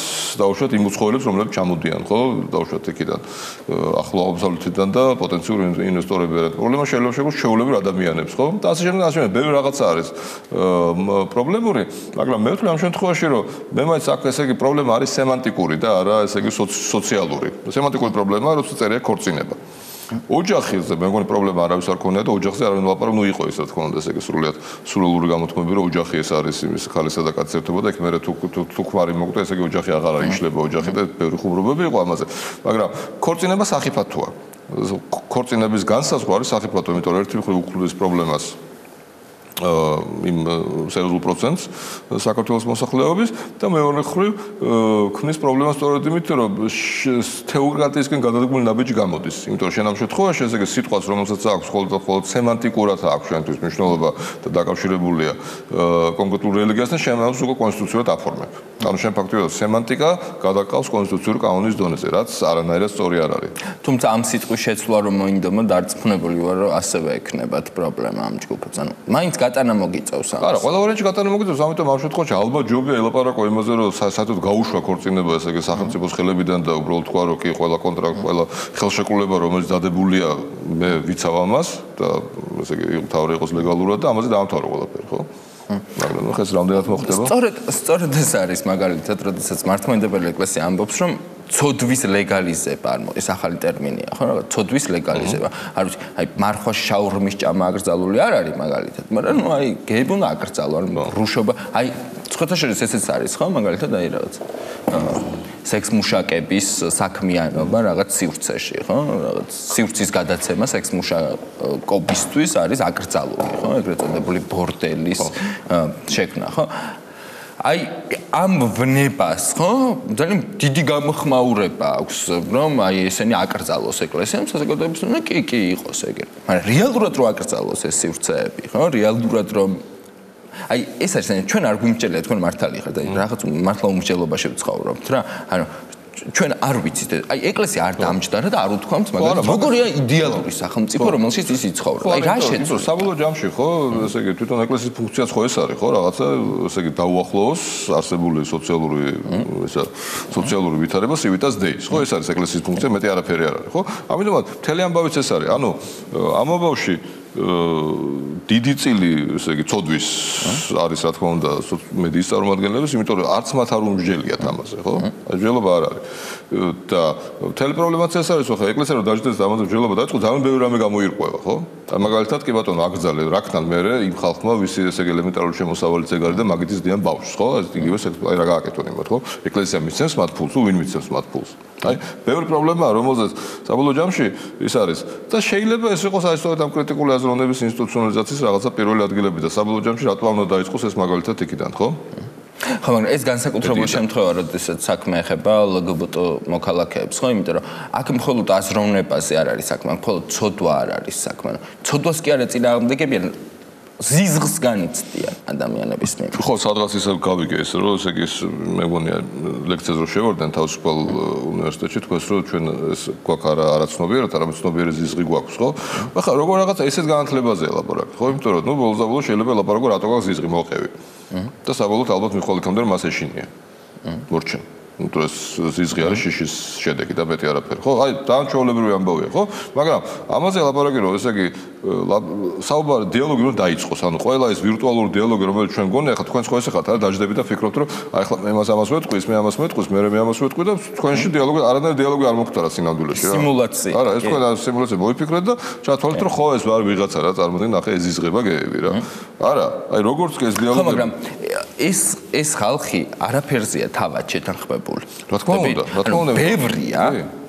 დაუშვათ იმ უცხოელებს, რომლებიც ჩამოდიან, ხო? დაუშვათ იქიდან ახლო აღმოსავლეთიდან და პოტენციურ ინვესტორები არიან. პრობლემა შეიძლება შეგვიძლია შეულებრივ ადამიანებს, ხო? და ასე შემდეგ, ბევრი რაღაცა არის პრობლემური, მაგრამ მე ვთვლი ამ შემთხვევაში, რომ მე მაინც აქ ესე იგი პრობლემა არის სემანტიკური და არა ესე იგი სოციალური. სემანტიკური პრობლემაა, როცა წერია ქორწინება. ოჯახზე მე მგონი პრობლემა არავის არ ქონია და ოჯახზე არავინ ლაპარაკ ნუ იყო ის რა თქმა უნდა ესე იგი სრულიად სულელური გამოთქმები რომ ოჯახი ეს არის იმის ქალისა და კაცის ერთობა და იქ მე თუ ქმარი მოკვდა ესე იგი ოჯახი აღარ იშლება ოჯახი და ბევრი ხუმრობები იყო ამაზე მაგრამ ქორწინება სახიფათოა ქორწინების განსაზღვრა არის სახიფათო იმიტომ რომ ერთი მხრივ უქმნის პრობლემას იმ სერიოზულ პროცენტს საქართველოს მოსახლეობის და მეორე მხრივ ქმნის პრობლემას სწორედ იმით რომ თეოკრატიისკენ გადადგმული ნაბიჯი გამოდის იმიტომ რომ შენ ამ შემთხვევაში ესე იგი სიტყვას რომელსაც აქვს მხოლოდ სემანტიკურად აქვს შენთვის მნიშვნელობა და დაკავშირებულია კონკრეტულ რელიგიასთან შენ ამას უკვე კონსტიტუციურად აფორმებ ანუ შენ ფაქტობრივად სემანტიკა გადაყავს კონსტიტუციური კანონის დონეზე რაც არანაირად სწორი არ არის თუმცა ამ სიტყვის შეცვლა რომ მოინდომა დარწმუნებული ვარ რომ ასევე ექნებათ პრობლემა ამ ჯგუფებს ანუ მაინც გატანა მოგიწევს ამას. არა, ყველა ვარიანტი გატანა მოგიწევს, ამიტომ ამ შემთხვევაში ალბათ ჯობია ელაპარაკო იმაზე, რომ საერთოდ გაუშვა ქორწინება, ესე იგი სახელმწიფოს ხელებიდან და უბრალოდ თქვა, რომ კი ყველა კონტრაქტი, ყველა ხელშეკრულება, რომელიც დადებულია, მე ვიცავ ამას და ესე იგი თავი იყოს ლეგალურად და ამაზე დაამთავრო ყველაფერი, ხო? მაგრამ ხეს რამდენად მოხდება? სწორედ ეს არის მაგალითად, როდესაც მართლმადიდებელი ეკლესია ამბობს, რომ ცოდვის ლეგალიზება, ეს ახალი ტერმინია, ხო, რაღაც ცოდვის ლეგალიზება. არ ვიცი, აი მარხვა შაურმის ჭამა აკრძალული არ არის მაგალითად, მაგრამ ნუ აი გეიბი უნდა აკრძალო, ანუ რუშობა, აი სხვათაშორის ესეც არის, ხო, მაგალითად აი რაღაც სექსმუშაკების საქმიანობა რაღაც სივრცეში, ხო? რაღაც სივრცის გადაცემა სექსმუშაკობისთვის არის აკრძალული, ხო? ეგრეთ წოდებული ბორდელის შექმნა, ხო? აი ამ ვნებას, ხო? ძალიან დიდი გამოხმაურება აქვს, რომ აი ესენი აკრძალოს ეკლესიამ, საზოგადოების უნდა კი იყოს ეგრე. მაგრამ რეალურად რო აკრძალოს ეს სივრცეები, ხო? რეალურად რომ აი ეს არის ჩვენ არ გვიმჭირდება თქვენ მართალი ხართ აი რაღაც მართლა უმსჯელობაში ვცხოვრობთ რა ანუ ჩვენ არ ვიცით აი ეკლესია არ დამჯდარა და არ უთქვამთ მაგრამ როგორია იდეალური სახელმწიფო რომელშიც ის იცხოვრება აი რა შეცდო საბოლოო ჯამში ხო ესე იგი თვითონ ეკლესიის ფუნქციაც ხო ეს არის ხო რაღაცა ესე იგი დაუახლოვოს არსებული სოციალური ვითარება სივიტას დეის ხო ეს არის ეკლესიის ფუნქცია მეტი არაფერი არ არის ხო ამიტომაც მთელი ამბავიც ეს არის ანუ ამ ამბავში დიდი წილი ესე იგი ცოდვის არის რა თქმა უნდა მედიის წარმომადგენლების იმიტომ რომ არც მათ არ უმსჯელიათ ამაზე ხო ჯელობა არ არის. და მთელი პრობლემაც ეს არის, ხო, ეკლესია რომ დაждდეს ამაზე ჯელობა დაიწყო, ძალიან ბევრი რამე გამოირკვევა, ხო? მაგალითად კი ბატონო აკრძალე რაკთან მერე იმ ხალხმა ვისი ესე ელემენტარული შემოსავალი წეგარი და მაგითის დიან ბავშვს, ხო? ეს იგივე რა გააკეთონ იმათ, ხო? ეკლესია მისცემს მათ ფულს, ვინ მისცემს მათ ფულს? აი, ბევრი პრობლემაა, რომელზეც საბოლოო ჯამში ის არის. და შეიძლება ეს იყოს აი სწორედ ამ კრიტიკული აზროვნების ინსტიტუციონალიზაციის რაღაცა პირველი ადგილები და საბოლოო ჯამში რატომ უნდა დაიწყოს ეს მაგალითად იქიდან, ხო? ხო, მაგრამ ეს განსაკუთრებული შემთხვევა, როდესაც საქმე ეხება LGBT მოქალაქეებს, ხო, იმიტომ რომ აქ მხოლოდ აზროვნებაზე არ არის საქმე, მხოლოდ ცოდვა არ არის საქმე. ცოდვას კი არა წინააღმდეგებიან, ზიზღს განიცდიან ადამიანების მიმართ. ხო, სადღაც ისე გავიგე ეს, რომ ესე იგი მე მგონია ლექციაზე რომ შევარდენ თავისუფალ უნივერსიტეტში თქვენს რომ ჩვენ ეს გვაქვს არაცნობიერად, არამედ ცნობიერი ზიზღი გვაქვს, ხო? ახლა როგორ რაღაცა ესეთ განათლებაზე ელაპარაკე, ხო? იმიტომ რომ ნუ ბოლოს შეიძლება ელაპარაკო რატო გაქვს ზიზღი მოყევი. და საბოლოოდ ალბათ მიხვალ იქამდე მას ეშინია. მორჩენ. ну то есть ზიზღი არის შიშის შედეგი და მეტი არაფერი ხო აი დაანჩოლებრივი ამბავია ხო მაგრამ ამაზე ლაპარაკი რომ ესე იგი საუბარი დიალოგი რომ დაიწყოს ანუ ყველა ეს ვირტუალური დიალოგი რომელიც ჩვენ გონია ახლა თქვენს ხო ესე ხართ არა დაждები და ფიქრობთ რომ აი ახლა მე ამას ვეთქვი მე ამას ვეთქვი მე ამას ვეთქვი და თქვენში დიალოგი არანაირი დიალოგი არ მოხდარა სინამდვილეში რა სიმულაცია არა ეს თქვენ სიმულაცია მოიფიქრეთ და ჩათვალეთ რომ ხო ეს ვარ ვიღაცა რა წარმოიდგინე ახლა ეზიზღება გეები რა არა აი როგორც კი ეს დიალოგი მაგრამ ეს ხალხი არაფერზეა თავად შეთანხმებული რა თქმა უნდა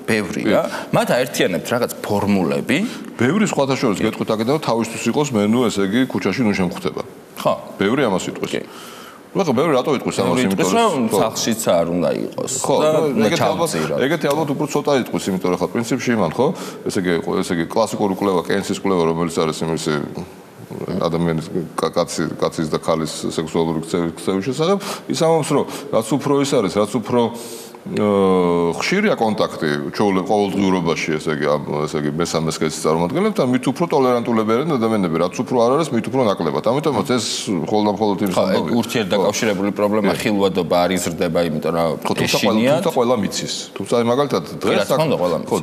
ბევრია მათ აერთიანებთ რაღაც ფორმულები ბევრი სხვათა შორის გეტყვით აქედან რომ თავისთვის იყოს მენუ ესე იგი ქუჩაში ნუ შემხვდება ხო ბევრი ამას იტყვის ხო ბევრი რატო იტყვის ამას იმიტომ რომ სახშიც არ უნდა იყოს და ეგეთი ალბათ უფრო ცოტა იტყვის იმიტომ რომ ხა პრინციპში იმან ხო ესე იგი კლასიკური კვლევა კენსის კვლევა რომელიც არის იმისი ადამიანის კაცის და ქალის სექსუალური ქცევის შესახებ ის ამბობს რომ რაც უფრო ის არის რაც უფრო ხშირია კონტაქტი ყოველდღიურობაში ესე იგი მესამე სქესის წარმომადგენლებთან მით უფრო ტოლერანტულები არიან ადამიანები რაც უფრო არ არის მით უფრო ნაკლებად ამიტომაც ეს მხოლოდ იმ სამბავი ურთიერთდაკავშირებული პრობლემა ხილვადობა არ იზრდება იმიტომ რომ ეშინია თუმცა ყველა მიცის თუმცა მაგალითად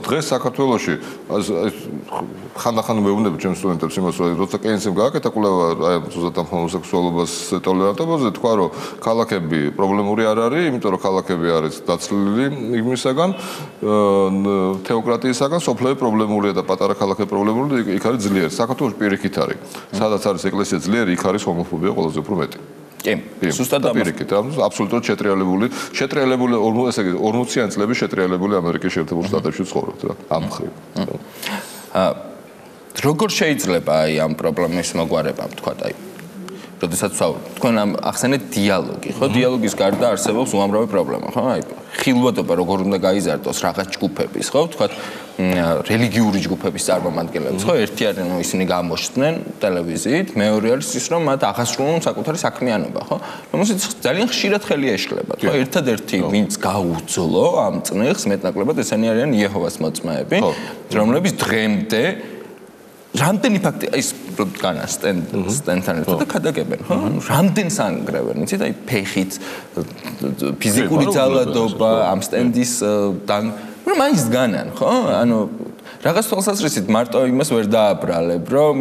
დღეს საქართველოში ხანდახან მეუბნები ჩემს სტუდენტებს იმას რომ როცა კენსიმ გააკეთა კვლევა აი ზუსტად ამ ჰომოსექსუალობას ტოლერანტობაზე თქვა რომ ქალაქები პრობლემური არ არის იმიტომ რომ ქალაქები არის იმისაგან თეოკრატიისაგან სოფლები პრობლემურია და პატარა ქალაქები პრობლემურია იქ არის ძლიერი საქართველოს პირიქით არის სადაც არის ეკლესია ძლიერი იქ არის ჰომოფობია ყველაზე უფრო მეტი კი ზუსტად პირიქით აბსოლუტურად შეტრიალებული ესე იგი 40-იან წლების შეტრიალებული ამერიკის შეერთებულ შტატებში ცხოვრობთ რა ამ ხრივ როგორ შეიძლება აი ამ პრობლემის მოგვარება თქვა აი როდესაც თქვენ ახსენეთ დიალოგი ხო დიალოგის გარდა არსებობს უამრავი პრობლემა ხო აი ხილვადობა როგორ უნდა გაიზარდოს რაღაც ჯგუფების ხო თქვა რელიგიური ჯგუფების წარმომადგენლებს ხო ერთი არის რომ ისინი გამოჩნდნენ ტელევიზიით მეორე არის ის რომ მათ აღასრულონ საკუთარი საქმიანობა ხო რომელსაც ძალიან ხშირად ხელი ეშლება ხო ერთადერთი ვინც გაუძლო ამ წნეხს მეტნაკლებად ესენი არიან იეჰოვას მოწმეები რომლებიც დღემდე რამდენი ფაქტი ის განა სტენთან ერთად და ქადაგებენ ხო რამდენს ანგრევენ იცით აი ფეხით ფიზიკური ძალადობა ამ სტენდის მაგრამ მაინც განან ხო ანუ რაღაც თვალსაზრისით მარტო იმას ვერ დააბრალებ რომ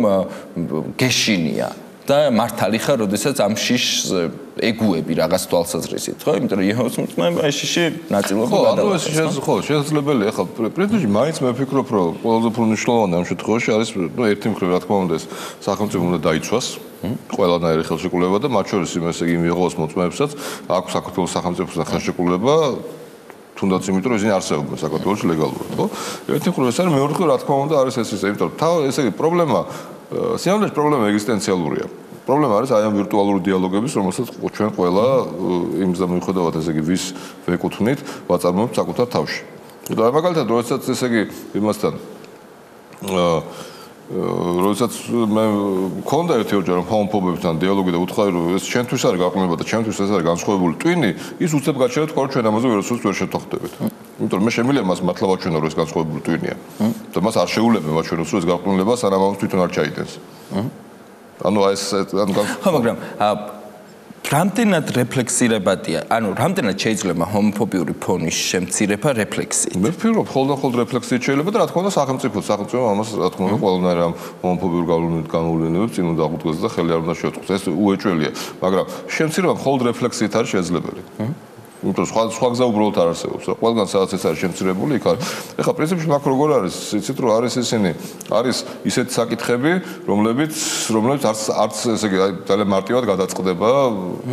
გეშინია და მართალი ხარ როდესაც ამ შიშს ეგუები რაღაც თვალსაზრისით ხო იმიტომ რომ იეჰოს მოწმეება ეს შიში ნაწილობრივ გადავაკეთებს ხო შესაძლებელია ახლა პრინციპში მაინც მე ვფიქრობ რომ ყველაზე უფრო მნიშვნელოვანი ამ შემთხვევაში არის ნუ ერთი მხრივ რა თქმა უნდა ეს სახელმწიფო უნდა დაიცვას ყველანაირი ხელშეკრულება და მათ შორის იმას იგი მიიღოს მოწმეებსაც აქვს საქართველოს სახელმწიფოს ხელშეკრულება თუნდაც იმიტომ რომ ისინი არსებობენ საქართველოში ლეგალურად ხო ერთი მხრივ ეს არის მეორე მხრივ რა თქმა უნდა არის ეს იმიტომ რომ ესე იგი პრობლემა სიამოვნებაში პრობლემა ეგზისტენციალურია. პრობლემა არის აი ამ ვირტუალური დიალოგების, რომელსაც ჩვენ ყველა იმის მიუხედავად ესე იგი ვის ვეკუთვნით, ვაწარმოებთ საკუთარ თავში. და მაგალითად, როდესაც ესე იგი იმასთან როდესაც მე მქონდა ერთი ოჯახი რომ ჰომოფობებთან დიალოგი და უთხარი რომ ეს ჩვენთვის არის გაყრმება და ჩვენთვის ეს არის განსხვავებული ტვინი, ის უცებ გაჩერდა თქვა რომ ჩვენ ამაზე ვერასდროს ვერ შევთანხმდებით. იმიტომ რომ მე შემიძლია მას მართლა ვაჩვენო რომ ეს განსხვავებული ტვინია. და მას არ შეუძლებ ვაჩვენოს რომ ეს გაყრმება სანამ ამას თვითონ არ ჩაიდენს. ანუ ეს ხო მაგრამ რამდენად რეფლექსირებადია, ანუ რამდენად შეიძლება ჰომოფობიური ფონის შემცირება რეფლექსიით? მე ვფიქრობ, ხოლმე რეფლექსიით შეიძლება და რა თქმა უნდა სახელმწიფო ამას რა თქმა უნდა ყველანაირ ამ ჰომოფობიურ გამოვლენებს წინ უნდა აღუდგოს და ხელი არ უნდა შეუწყოს. ეს უეჭველია, მაგრამ შემცირება მხოლოდ რეფლექსიით არის შესაძლებელი. იმიტომ სხვა გზა უბრალოდ არ არსებობს რა ყველგან სადაც ეს არის შემცირებული იქ არის ეხლა პრინციპში მაგ როგორ არის იცით რომ არის ისინი არის ისეთი საკითხები რომლებიც არც ესე იგი ძალიან მარტივად გადაწყდება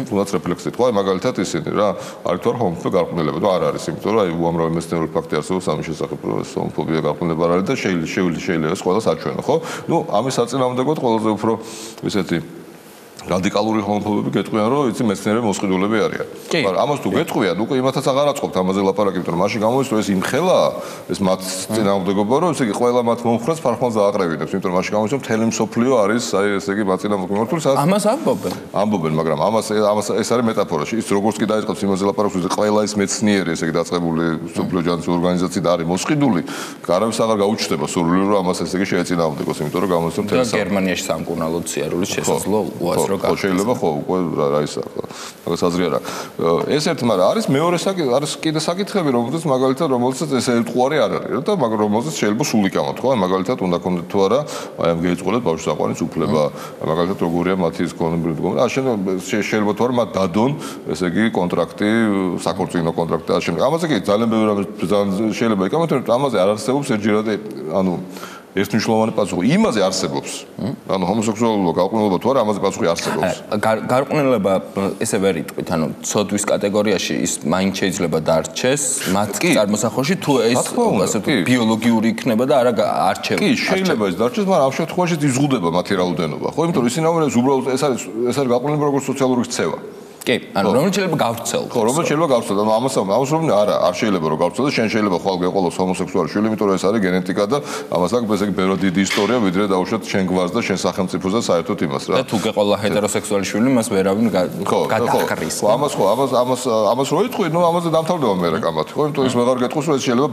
თუნდაც რეფლექსით ხო აი მაგალითად ისინი რა არის თუ არ ჰომოფობია გარყვნილება თუ არ არის იმიტომ რომ აი უამრავი მეცნიერული ფაქტი არსებობს ამის შესახებ რომ ეს ჰომოფობია გარყვნილება არ არის და შეიძლება ეს ყველას აჩვენო ხო ნუ ამის საწინააღმდეგოდ ყველაზე უფრო ისეთი რადიკალური ჰომოფობები გეტყვიან რომ იცი მეცნიერები მოსყიდულები არიან. მაგრამ ამას თუ გეტყვიან, უკვე იმათაც აღარ აწყობთ ამაზე ლაპარაკი, იმიტომ რომ მაშინ გამოდის რომ ეს იმხელა, ეს მათ წინააღმდეგობა რომ ესე იგი ყველა მათ მომხრას ფარხმალს დააყრევინებს, იმიტომ რომ მაშინ გამოდის რომ მთელი მსოფლიო არის აი ესე იგი მათ წინააღმდეგობა, სადაც ამას ამბობენ. ამბობენ, მაგრამ ამას ეს არის მეტაფორა. ის როგორც კი დაიწყებს იმაზე ლაპარაკს, რომ ყველა ის მეცნიერი ესე იგი დაწყებული მსოფლიო ჯანმრთელობის ორგანიზაცია და არის მოსყიდული, არავის აღარ გაუჩნდება სურვილი რომ ამას ესე იგი შეეწინააღმდეგოს, იმიტომ რომ გამოდის რომ მთელი გერმანიაში სამკურნალო ციარულის შესაძლო უაზრო ხო შეიძლება ხო უკვე რა ის მაგას აზრი არა ეს ერთი მაგრამ არის მეორე არის კიდე საკითხები რომელზეც მაგალითად რომელზეც ეს ერთგვარი არ არის და მაგრამ რომელზეც შეიძლება სული გამოთ ხო მაგალითად უნდა კონდეთ თუ არა აი ამ გეიწყოლეთ ბავშვს აყვანის უფლება მაგალითად როგორია მათი ეს კონდენბრი შეიძლება თუ არა მათ დადონ ესე იგი კონტრაქტი საქორწინო კონტრაქტი და შემდეგ ამაზე კი ძალიან ბევრი რამე შეიძლება იკამოთ რომ ამაზე არ არსებობს ერთჯერად ანუ ერთნიშნულოვანი პასუხი იმაზე არსებობს. ანუ ჰომოსექსუალობა გაყვნილება თუ არა ამაზე პასუხი არსებობს. გარყვნილება ესე ვერ იტყვით, ანუ ცოდვის კატეგორიაში ის მაინც შეიძლება დარჩეს, მათ წარმოსახვაში თუ ეს ასე თუ ბიოლოგიური იქნება და არა არჩევა. კი, შეიძლება ის დარჩეს, მაგრამ ამ შემთხვევაში იზღუდება მათი რაოდენობა, ხო? იმიტომ რომ ისინი ამბობენ უბრალოდ ეს არის გარყვნილება როგორც სოციალური ქცევა. კი, ანუ რომელიც შეიძლება გავვრცელდეს. ხო, რომელიც შეიძლება გავვრცელდეს. ანუ ამას რომ არა, არ შეიძლება რომ გავვრცელდეს, შენ შეიძლება ხვალ გეყოლოს ჰომოსექსუალი შვილი, იმიტომ რომ ეს არის გენეტიკა და ამას აქვს ესე იგი ბევრი დიდი ისტორია, ვიდრე დაუშვათ შენ გვარს და შენ სახელმწიფოს და საერთოდ იმას რა. და თუ გეყოლა ჰეტეროსექსუალი შვილი, მას ვერავინ გადაახრის. ამას რო იტყვი, ნუ ამაზე დამთავრდება მე რა კამათი, ხო? იმიტომ ის ვეღარ გეტყვის, რომ ეს შეიძლება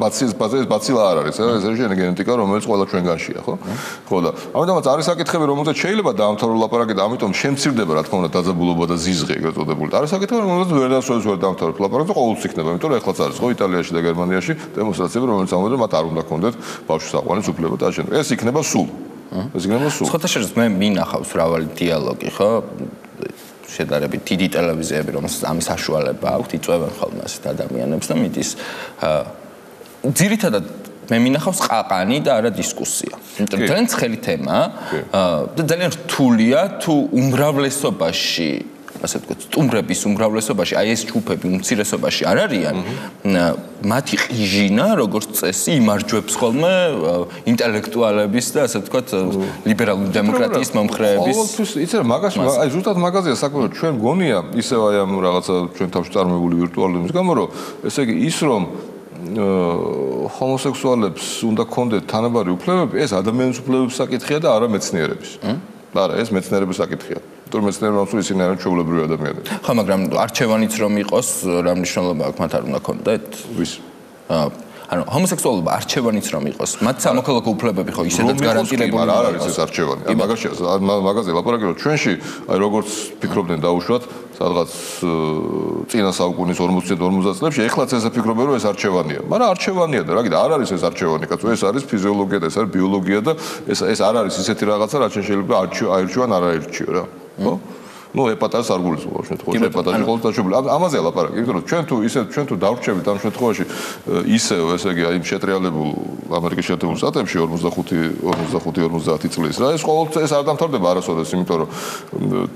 ბაცილა არ არის, ეს არის შენი გენეტიკა, რომელიც ყველა ჩვენგანშია, ხო? ხო და ამიტომაც არის საკითხები, რომელზეც შეიძლება დაამთავროს ლაპარაკი და ამიტომ შემცირდება რა თქმა უნდა დაძაბულობა და ზიზღი ეგრეთ წოდებული. არის საკითხები, რომელზეც ვერ დასვენს ვერ დამთავრებს ლაპარაკი და ყოველთვის იქნება, იმიტომ რომ ეხლაც არის ხო იტალიაში და გერმანიაში დემონსტრაციები, რომელიც ამბობენ, მათ არ უნდა ქონდეთ ბავშვის აყვანის უფლება და ამავდროულად ეს იქნება სულ. ეს იქნება სულ. სხვათა შორის მე მინახავს მრავალი დიალოგი, ხო? შედარებით დიდი ტელევიზიები, რომელსაც ამის საშუალება აქვს, იწვევენ ხოლმე ასეთ ადამიანებს და მიდის ძირითადად მე მინახავს ყაყანი და არა დისკუსია. იმიტომ რომ ძალიან ცხელი თემაა და ძალიან რთულია თუ უმრავლესობაში ასე ვთქვათ, სტუმრების უმრავლესობაში, აი ეს ჯგუფები უმცირესობაში არ არიან, მათი ყიჟინა, როგორც წესი, იმარჯვებს ხოლმე ინტელექტუალების და ასე ვთქვათ, ლიბერალური დემოკრატიის მომხრეების. ყოველთვის იცი რა, მაგაში, აი ზუსტად მაგაზეა საქმე, რომ ჩვენ გონია ისევ აი ამ რაღაცა ჩვენ თავში წარმოებული ვირტუალიზმის გამო, რომ ესე იგი ის რომ ჰომოსექსუალებს უნდა ქონდეთ თანაბარი უფლებები, ეს ადამიანის უფლებების საკითხია და არა მეცნიერების. არა, ეს მეცნიერების საკითხია. თუ მეცნიერებმა თუ ისინი არიან ჩვეულებრივი ადამიანები. ხო, მაგრამ არჩევანიც რომ იყოს, რა მნიშვნელობა აქვს, მათ არ უნდა ქონდეთ? ვის? ანუ ჰომოსექსუალობა არჩევანიც რომ იყოს, მათ სამოქალაქო უფლებები ხო ისედაც გარანტირებული არ არის ეს არჩევანი. მაგაზე ლაპარაკი რომ ჩვენში აი როგორც ფიქრობდნენ დაუშვათ სადღაც წინა საუკუნის 40-50 წლებში ეხლაც ესე ფიქრობენ რომ ეს არჩევანია. მაგრამ არჩევანია და რა გიდა არ არის ეს არჩევანი, კაცო, ეს არის ფიზიოლოგია და ეს არის ბიოლოგია და ეს არ არის ისეთი რაღაცა, რაც შეიძლება აირჩიო ან არ აირჩიო რა. ხო? ну ეპატას არ გულისხმობს შემთხვევაში ეპატაში ყოველთვის დაშვებული ამაზე ლაპარაკი იმიტომ რომ ჩვენ თუ დავრჩებით ამ შემთხვევაში ისევ ესე იგი აი შეტრიალებულ ამერიკის შეერთებულ შტატებში 45-50 წლის რა ეს ყოველთვის ეს არ დამთავრდება არასოდეს იმიტომ რომ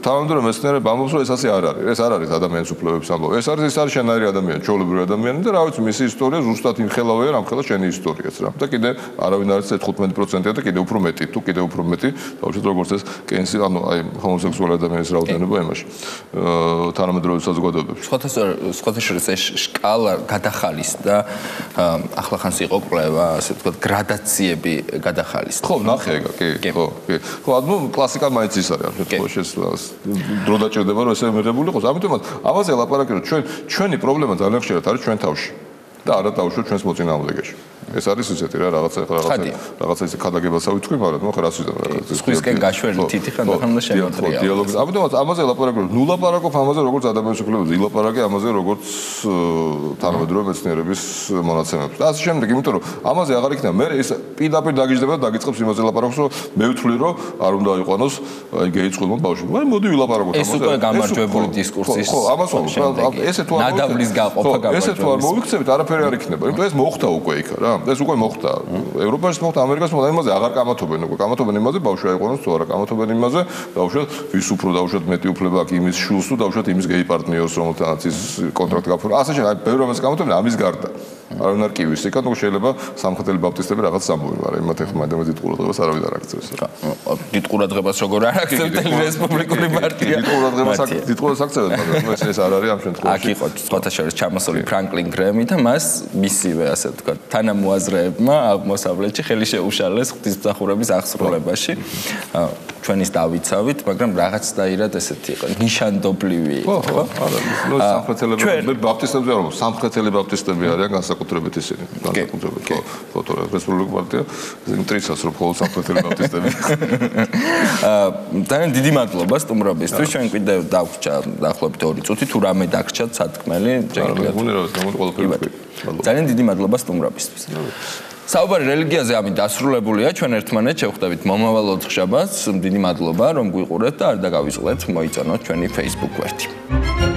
თანამედროვე მეცნიერები ამბობს რომ ეს ასე არ არის ეს არ არის ადამიანის უფლებების ამბავი ეს არის შენაირი ადამიანი ჩვეულებრივი ადამიანი და რა ვიცი მისი ისტორია ზუსტად იმხელავია რამხელა შენი ისტორიაც რა და კიდე არავინ არის 15%-ია და კიდე უფრო მეტი თუ კიდე უფრო მეტი თავშეთ როგორც ეს კენსი ანუ აი ჰომოსექსუალი ადამიანის რაოდენობა იმაში თანამედროვე საზოგადოებებში სხვათა შორის ეს სკალა გადახალისდა ახლახანს იყო კვლევა ასე ვთქვათ გრადაციები გადახალისდა ხო ნახე კი ხო ანუ კლასიკა მაინც ის არის ამ შემთხვევაში ეს დრო დაჭირდება რომ ესე მიღებული იყოს ამიტომაც ამაზე ლაპარაკი რომ ჩვენი პრობლემა ძალიან ხშირად არის ჩვენ თავში და არა დაუშვათ ჩვენს მოწინააღმდეგეში ეს არის ისეთი რა რაღაცა ისე ქადაგებასავი თქვი, მაგრამ ხო რას ვიზამ რა. სხვისკენ გაშველი თითი ხანდახანდა შემოტრია. დიალოგი. ამიტომაც ამაზე ლაპარაკობ, ნუ ლაპარაკობ ამაზე როგორც ადამიანის უფლებებზე, ილაპარაკე ამაზე როგორც თანამედროვე მეცნიერების მონაცემებზე. და ასე შემდეგ, იმიტომ რომ ამაზე აღარ იქნება მე ეს პირდაპირ დაგიждდება და დაგიწყებს იმაზე ლაპარაკს, რომ მე ვთვლი რომ არ უნდა იყონოს აი გეიწყვილმა ბავშვი. აი მოდი ვილაპარაკოთ ამაზე. ეს უკვე გამარჯვებული დისკურსის. ხო, ამას ვამბობ. ესე თუ არ ნადავლის გაყოფა გამარჯვებული. ესე თუ არ მოვიქცევით, არაფერი არ იქნება. იმიტომ ეს მოხდა უკვე იქ რა. ეს უკვე მოხდა. ევროპაში მოხდა, ამერიკაში მოხდა, იმაზე აღარ კამათობენ უკვე. კამათობენ იმაზე ბავშვი აიყონოს თუ არა, კამათობენ იმაზე, დაუშვათ ვის უფრო დაუშვათ მეტი უფლება აქვს იმის შულს თუ დაუშვათ იმის გეი პარტნიორს, რომელთანაც ის კონტრაქტი გაფორმდა. ასე შეიძლება, აი ბევრი რამეს კამათობენ ამის გარდა. არ უნდა რკივის იქა, თუ შეიძლება სამხეთელი ბაპტისტები რაღაც სამბობენ, მაგრამ იმათ ეხლა მაინც დიდ ყურადღებას არავინ არ აქცევს. დიდ ყურადღებას როგორ არ აქცევთ რესპუბლიკური პარტია? დიდ ყურადღებას აქცევენ, მაგრამ ეს არ არის ამ შემთხვევაში. აქ იყო სხვათა შორის ჩამოსული ფრანკლინ გრემი და მას მისივე ასე ვთქვათ, თანამოაზრეებმა აღმოსავლეთში ხელი შეუშალეს ღვთისმსახურების აღსრულებაში. ჩვენის დავიცავით, მაგრამ რაღაცნაირად ესეთი იყო, ნიშანდობლივი იყო, ხო? ნუ სამხეთელები, მე ბაპტისტები არ ვარ, სამხეთელი ბაპტისტები არიან განსაკუთრებით ისინი, განსაკუთრებით ხო, რესპუბლიკური პარტია, მტრიცას რომ მხოლოდ სამხეთელი ბაპტისტები. ძალიან დიდი მადლობა სტუმრობისთვის, ჩვენ კიდევ დაგვჭა დაახლოებით 2 წუთი, თუ რამე დაგჭათ სათქმელი, ძალიან დიდი მადლობა სტუმრობისთვის. საუბარი რელიგიაზე ამით დასრულებულია, ჩვენ ერთმანეთს შევხვდებით მომავალ ოთხშაბათს. დიდი მადლობა რომ გვიყურეთ და არ დაგავიწყდეთ, მოიწონოთ ჩვენი Facebook გვერდი.